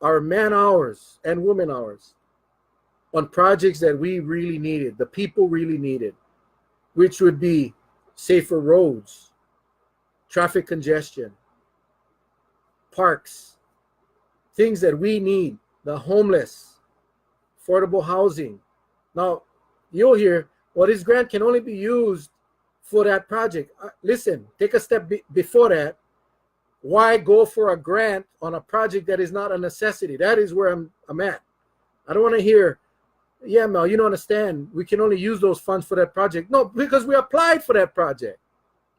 our man hours and woman hours on projects that we really needed, the people really needed, which would be safer roads, traffic congestion, parks, things that we need, the homeless, affordable housing. Now, you'll hear, well, this grant can only be used for that project. Listen, take a step before that. Why go for a grant on a project that is not a necessity? That is where I'm at. I don't want to hear, yeah, Mel, you don't understand. We can only use those funds for that project. No, because we applied for that project.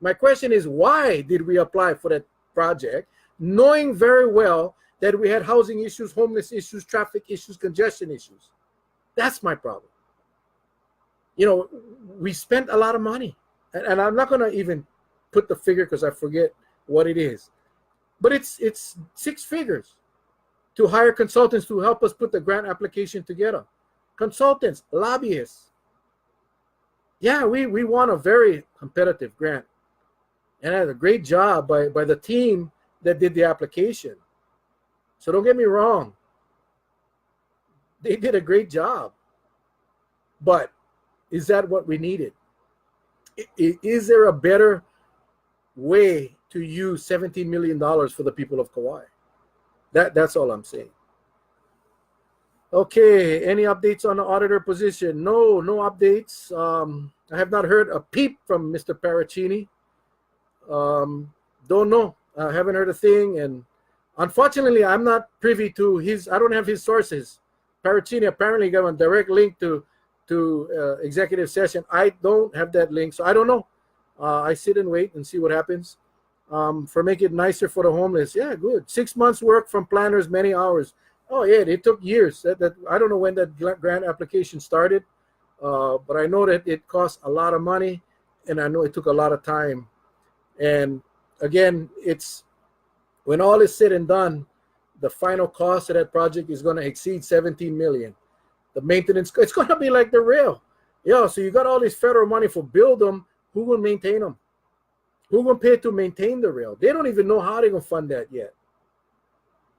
My question is, why did we apply for that project, knowing very well that we had housing issues, homeless issues, traffic issues, congestion issues? That's my problem. You know, we spent a lot of money. And I'm not going to even put the figure because I forget what it is. But it's 6 figures to hire consultants to help us put the grant application together. Consultants, lobbyists. Yeah, we won a very competitive grant. And I had a great job by the team that did the application. So don't get me wrong. They did a great job. But is that what we needed? Is there a better way to use $17 million for the people of Kauai? That's all I'm saying. Okay, any updates on the auditor position? No updates. I have not heard a peep from Mr. Paracini. Don't know. I haven't heard a thing. And unfortunately, I'm not privy to I don't have his sources. Paracini apparently got a direct link to executive session. I don't have that link, so I don't know. I sit and wait and see what happens. For make it nicer for the homeless. Yeah, good. 6 months work from planners, many hours. Oh yeah, it took years. That I don't know when that grant application started, but I know that it cost a lot of money, and I know it took a lot of time. And again, it's when all is said and done, the final cost of that project is going to exceed 17 million. The maintenance, it's going to be like the rail. Yeah, so you got all this federal money for build them. Who will maintain them? Who will pay to maintain the rail? They don't even know how they're going to fund that yet.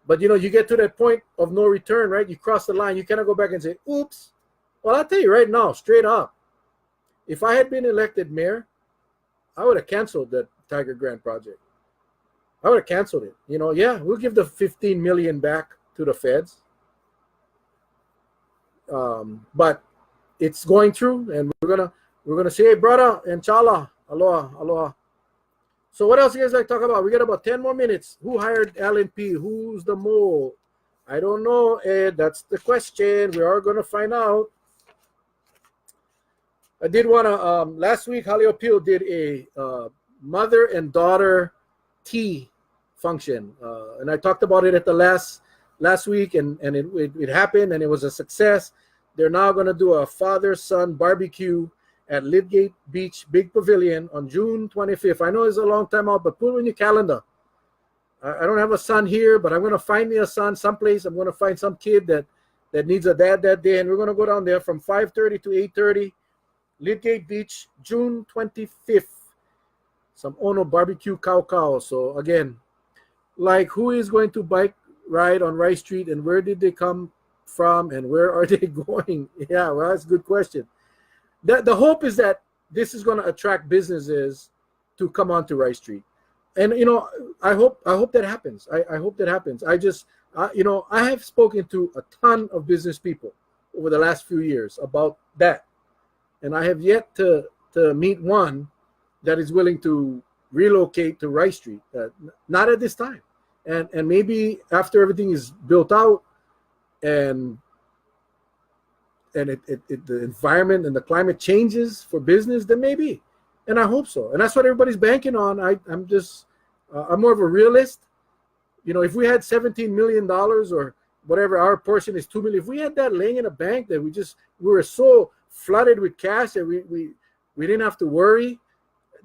But, you get to that point of no return, right? You cross the line. You cannot go back and say, oops. Well, I'll tell you right now, straight up, if I had been elected mayor, I would have canceled that Tiger Grant project. I would have canceled it. Yeah, we'll give the 15 million back to the feds. But it's going through, and we're gonna say, hey, brother, inshallah, aloha, aloha. So what else you guys like to talk about? We got about 10 more minutes. Who hired Alan P? Who's the mole? I don't know, Ed. That's the question. We are gonna find out. I did want to, last week, Halio Peel did a mother and daughter tea function. And I talked about it at the last week, and it happened, and it was a success. They're now going to do a father-son barbecue at Lidgate Beach Big Pavilion on June 25th. I know it's a long time out, but put it in your calendar. I don't have a son here, but I'm going to find me a son someplace. I'm going to find some kid that needs a dad that day, and we're going to go down there from 5:30 to 8:30. Lidgate Beach, June 25th. Some Ono barbecue cow. So again, like, who is going to bike ride on Rice Street, and where did they come from, and where are they going? Yeah, well, that's a good question. The hope is that this is going to attract businesses to come onto Rice Street, and I hope that happens. I hope that happens. I have spoken to a ton of business people over the last few years about that. And I have yet to meet one that is willing to relocate to Rice Street. Not at this time. And maybe after everything is built out and the environment and the climate changes for business, then maybe. And I hope so. And that's what everybody's banking on. I'm more of a realist. If we had $17 million or whatever, our portion is $2 million. If we had that laying in a bank that we were so flooded with cash that we didn't have to worry,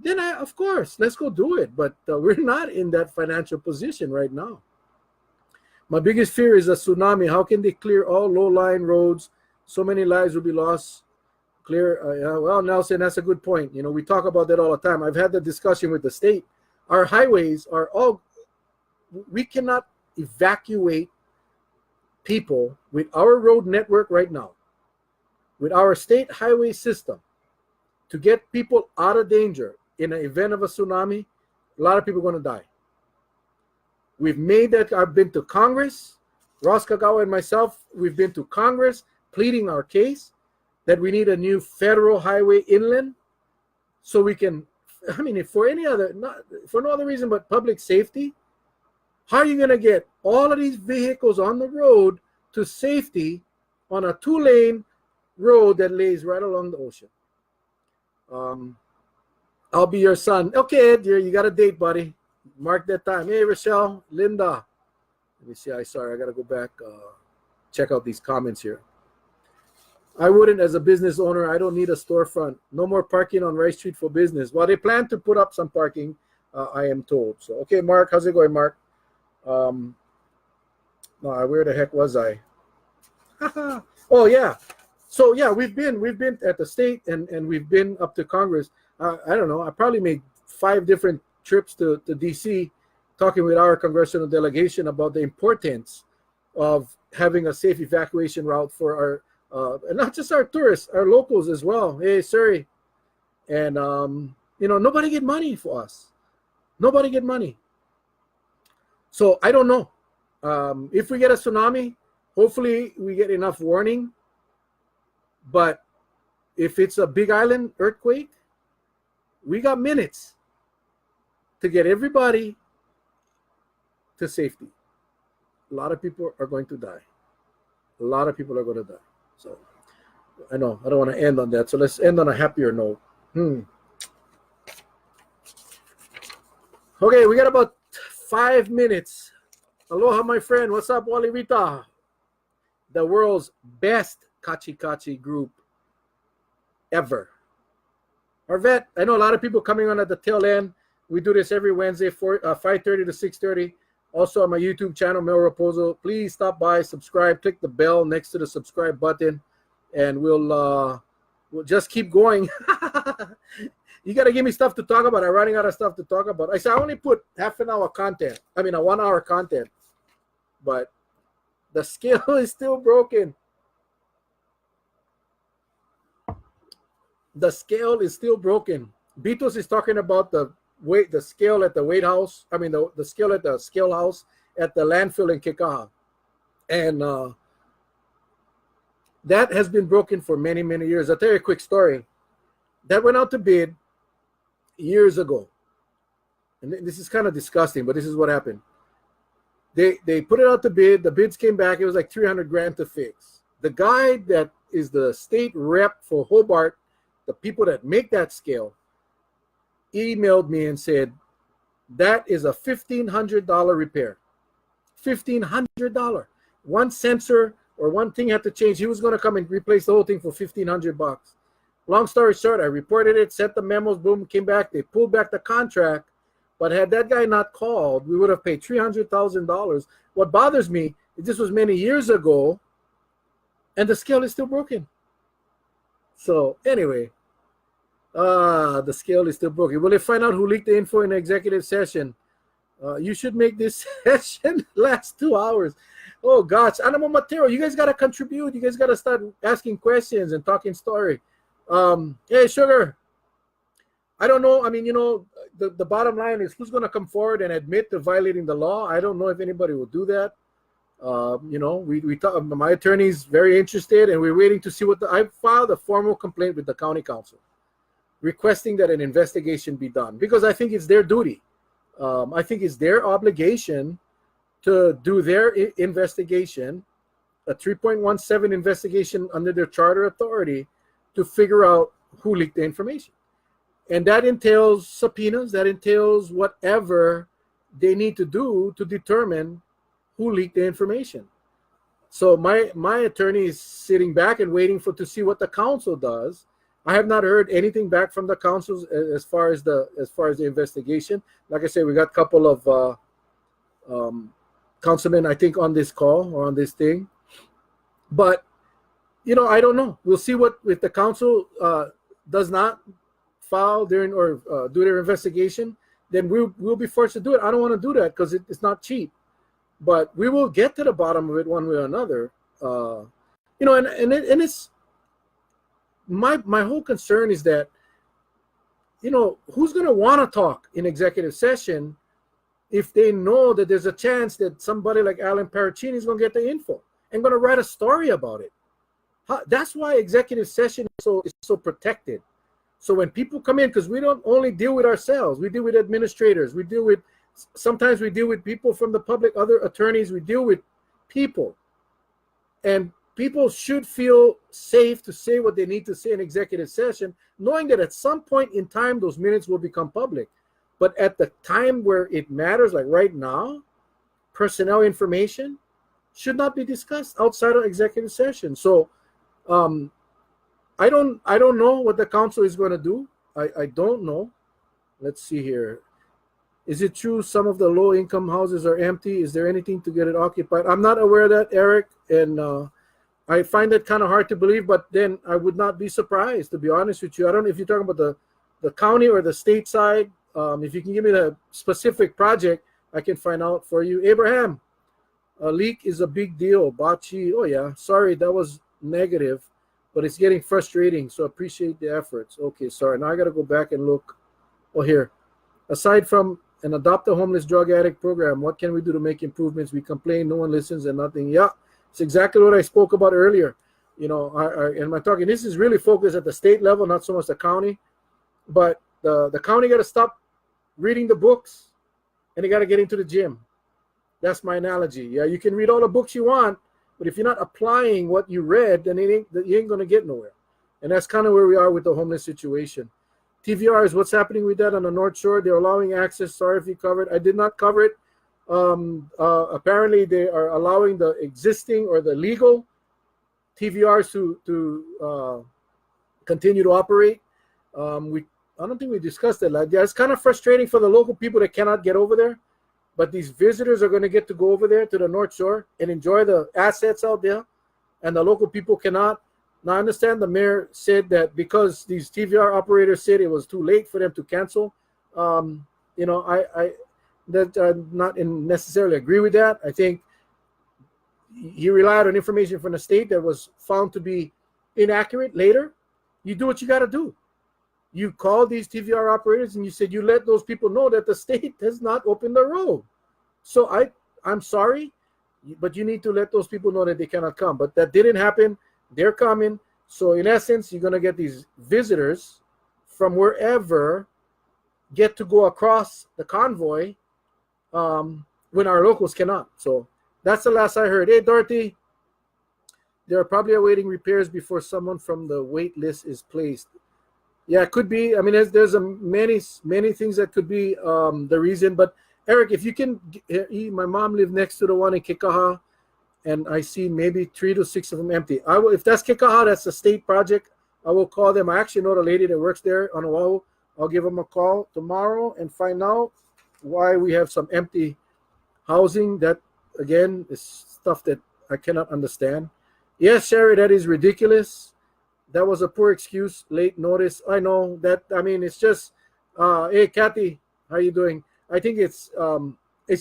then of course, let's go do it. But we're not in that financial position right now. My biggest fear is a tsunami. How can they clear all low-lying roads? So many lives will be lost. Well, Nelson, that's a good point. We talk about that all the time. I've had the discussion with the state. Our highways are we cannot evacuate people with our road network right now, with our state highway system, to get people out of danger in an event of a tsunami. A lot of people are going to die. We've made that. I've been to Congress. Ross Kagawa and myself, we've been to Congress pleading our case that we need a new federal highway inland so we can, if for no other reason but public safety. How are you going to get all of these vehicles on the road to safety on a 2-lane road that lays right along the ocean? I'll be your son. Okay, Ed, you got a date, buddy. Mark that time. Hey, Rochelle, Linda. Let me see. I got to go back, check out these comments here. I wouldn't, as a business owner. I don't need a storefront. No more parking on Rice Street for business. Well, they plan to put up some parking, I am told. So, okay, Mark, how's it going, Mark? Where the heck was I? Oh yeah. So yeah, we've been at the state and we've been up to Congress. I don't know. I probably made 5 different trips to DC, talking with our congressional delegation about the importance of having a safe evacuation route for our and not just our tourists, our locals as well. Hey, sorry. And nobody get money for us. Nobody get money. So I don't know. If we get a tsunami, hopefully we get enough warning. But if it's a Big Island earthquake, we got minutes to get everybody to safety. A lot of people are going to die. A lot of people are going to die. So I know I don't want to end on that. So let's end on a happier note. Okay, we got about 5 minutes. Aloha, my friend. What's up, Wally Rita? The world's best kachi group ever. Arvet, I know a lot of people coming on at the tail end. We do this every Wednesday, 5:30 to 6:30. Also on my YouTube channel, Mel Rapozo. Please stop by, subscribe, click the bell next to the subscribe button, and we'll we'll just keep going. You got to give me stuff to talk about. I'm running out of stuff to talk about. I said I only put half an hour content. I mean, a 1 hour content. But the scale is still broken. The scale is still broken. Beatles is talking about the scale at the weight house. I mean, the scale at the scale house at the landfill in Kekaha. And that has been broken for many, many years. I'll tell you a quick story. That went out to bid years ago. And this is kind of disgusting, but this is what happened. They put it out to bid. The bids came back. It was like $300,000 to fix. The guy that is the state rep for Hobart, the people that make that scale, emailed me and said, that is a $1,500 repair. $1,500. One sensor or one thing had to change. He was going to come and replace the whole thing for $1,500. Long story short, I reported it, sent the memos, boom, came back. They pulled back the contract. But had that guy not called, we would have paid $300,000. What bothers me is this was many years ago, and the scale is still broken. So anyway, the scale is still broken. Will they find out who leaked the info in the executive session? You should make this session last 2 hours. Oh gosh, Animal Matero, you guys got to contribute. You guys got to start asking questions and talking story. Hey, Sugar, I don't know. I mean, the bottom line is who's going to come forward and admit to violating the law. I don't know if anybody will do that. We talk, my attorney's very interested, and we're waiting to see I filed a formal complaint with the county council requesting that an investigation be done, because I think it's their duty. I think it's their obligation to do their investigation, a 3.17 investigation under their charter authority, to figure out who leaked the information. And that entails subpoenas, that entails whatever they need to do to determine who leaked the information. So my attorney is sitting back and waiting to see what the council does. I have not heard anything back from the council as far as the investigation. Like I said, we got a couple of councilmen, I think, on this call or on this thing. But I don't know. We'll see if the council does not file during or do their investigation, then we'll be forced to do it. I don't want to do that because it's not cheap. But we will get to the bottom of it one way or another. And it's my whole concern is that, who's going to want to talk in executive session if they know that there's a chance that somebody like Alan Paracini is going to get the info and going to write a story about it. That's why executive session is so protected. So when people come in, because we don't only deal with ourselves, we deal with administrators, sometimes we deal with people from the public, other attorneys, we deal with people. And people should feel safe to say what they need to say in executive session, knowing that at some point in time, those minutes will become public. But at the time where it matters, like right now, personnel information should not be discussed outside of executive session. So I don't know what the council is going to do. I don't know. Let's see here. Is it true some of the low-income houses are empty? Is there anything to get it occupied? I'm not aware of that, Eric, and I find that kind of hard to believe, but then I would not be surprised, to be honest with you. I don't know if you're talking about the county or the state side. If you can give me the specific project, I can find out for you. Abraham, a leak is a big deal. Bachi, oh yeah, sorry, that was negative, but it's getting frustrating, so appreciate the efforts. Okay, sorry, now I got to go back and look. Oh, here. Aside from an Adopt a Homeless Drug Addict program, what can we do to make improvements? We complain, no one listens, and nothing. Yeah, it's exactly what I spoke about earlier. And my talking, this is really focused at the state level, not so much the county. But the county got to stop reading the books, and they got to get into the gym. That's my analogy. Yeah, you can read all the books you want, but if you're not applying what you read, then you ain't going to get nowhere. And that's kind of where we are with the homeless situation. TVR is what's happening with that on the North Shore. They're allowing access. Sorry if you covered. I did not cover it. Apparently, they are allowing the existing or the legal TVRs to continue to operate. I don't think we discussed it. Like, yeah, it's kind of frustrating for the local people that cannot get over there. But these visitors are going to get to go over there to the North Shore and enjoy the assets out there. And the local people cannot. Now, I understand the mayor said that because these TVR operators said it was too late for them to cancel. I not necessarily agree with that. I think he relied on information from the state that was found to be inaccurate later. You do what you got to do. You call these TVR operators and you said you let those people know that the state has not opened the road. So I'm sorry, but you need to let those people know that they cannot come. But that didn't happen. They're coming. So in essence, you're going to get these visitors from wherever get to go across the convoy when our locals cannot. So that's the last I heard. Hey, Dorothy, they're probably awaiting repairs before someone from the wait list is placed. Yeah, it could be. I mean, there's many things that could be the reason. But Eric, if you can, my mom lived next to the one in Kikaha, and I see maybe 3 to 6 of them empty. I will, if that's Kikaha, that's a state project. I will call them. I actually know the lady that works there on Oahu. I'll give them a call tomorrow and find out why we have some empty housing. That again is stuff that I cannot understand. Yes, Sherry, that is ridiculous. That was a poor excuse. Late notice. I know that. I mean, it's just. Hey, Kathy, how you doing? I think it's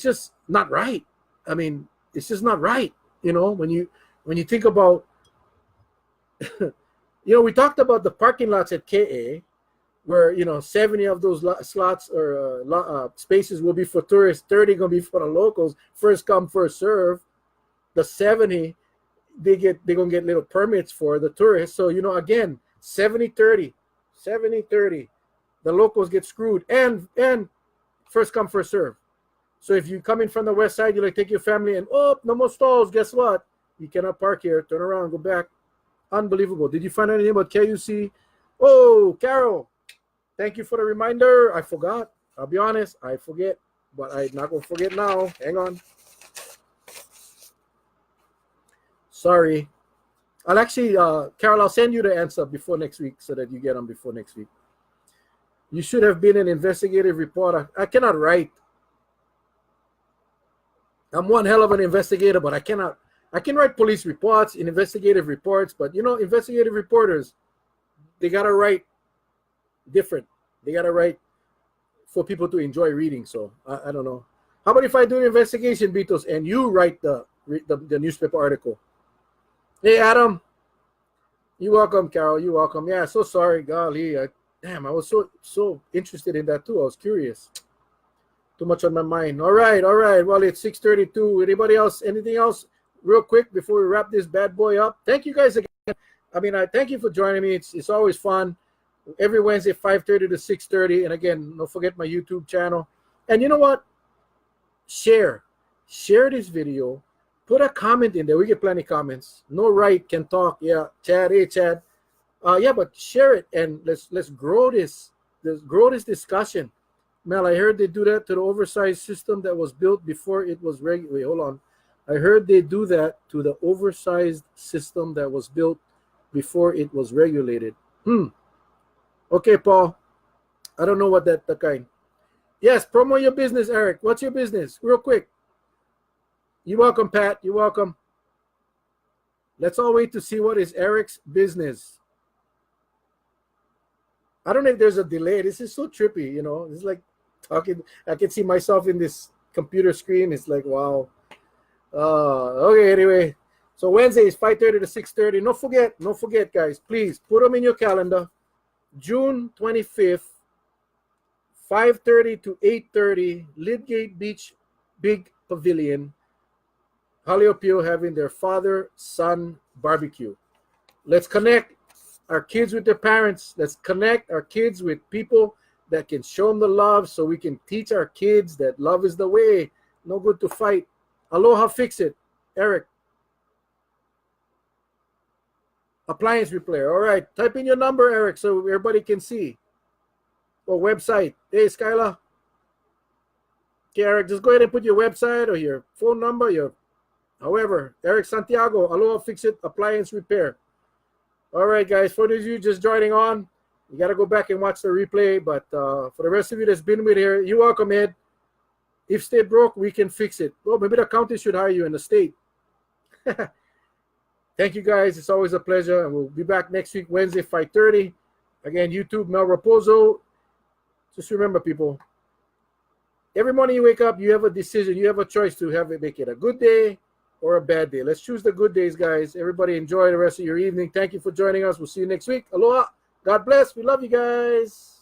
just not right. I mean, it's just not right. You know, when you think about, we talked about the parking lots at KA, where 70 of those slots or spaces will be for tourists, 30 gonna be for the locals. First come, first serve. The 70 they're gonna get little permits for the tourists. So again, 70-30, 70-30. The locals get screwed, and first come, first serve. So if you come in from the west side, you take your family and no more stalls. Guess what? You cannot park here. Turn around, go back. Unbelievable. Did you find anything about KUC? Oh, Carol, thank you for the reminder. I forgot. I'll be honest, I forget, but I'm not gonna forget now. Hang on. Sorry. I'll actually, Carol, I'll send you the answer before next week so that you get them before next week. You should have been an investigative reporter. I cannot write. I'm one hell of an investigator, but I cannot. I can write police reports and investigative reports, but investigative reporters, they gotta write different. They gotta write for people to enjoy reading. So I don't know. How about if I do an investigation, Beatles, and you write the newspaper article? Hey, Adam. You're welcome, Carol. You're welcome. Yeah, so sorry. Golly. I was so interested in that too. I was curious. Too much on my mind. All right. Well, it's 6:32. Anybody else? Anything else? Real quick before we wrap this bad boy up. Thank you guys again. I mean, I thank you for joining me. It's always fun. Every Wednesday, 5:30 to 6:30. And again, don't forget my YouTube channel. And you know what? Share this video. Put a comment in there. We get plenty of comments. No right can talk. Yeah, Chad. Hey, Chad. Yeah, but share it and let's grow this. Let's grow this discussion. Mel, I heard they do that to the oversized system that was built before it was Wait, hold on. I heard they do that to the oversized system that was built before it was regulated. Okay, Paul. I don't know what the kind. Yes, promote your business, Eric. What's your business? Real quick. You're welcome, Pat. You're welcome. Let's all wait to see what is Eric's business. I don't know if there's a delay. This is so trippy, It's like talking. I can see myself in this computer screen. It's like, wow. Okay, anyway. So Wednesday is 5:30 to 6:30. Don't forget, guys. Please put them in your calendar. June 25th, 5:30 to 8:30, Lidgate Beach Big Pavilion. Haleopio having their father-son barbecue. Let's connect our kids with their parents. Let's connect our kids with people that can show them the love so we can teach our kids that love is the way. No good to fight. Aloha, fix it. Eric. Appliance repair. All right. Type in your number, Eric, so everybody can see. Or website. Hey, Skyla. Okay, Eric, just go ahead and put your website or your phone number, however, Eric Santiago, Aloha Fix It, Appliance Repair. All right, guys, for those of you just joining on, you got to go back and watch the replay. But for the rest of you that's been with here, you're welcome, Ed. If stay broke, we can fix it. Well, maybe the county should hire you in the state. Thank you guys. It's always a pleasure. And we'll be back next week, Wednesday, 5:30. Again, YouTube, Mel Rapozo. Just remember, people, every morning you wake up, you have a decision. You have a choice to make it a good day or a bad day. Let's choose the good days, guys. Everybody enjoy the rest of your evening. Thank you for joining us. We'll see you next week. Aloha. God bless. We love you guys.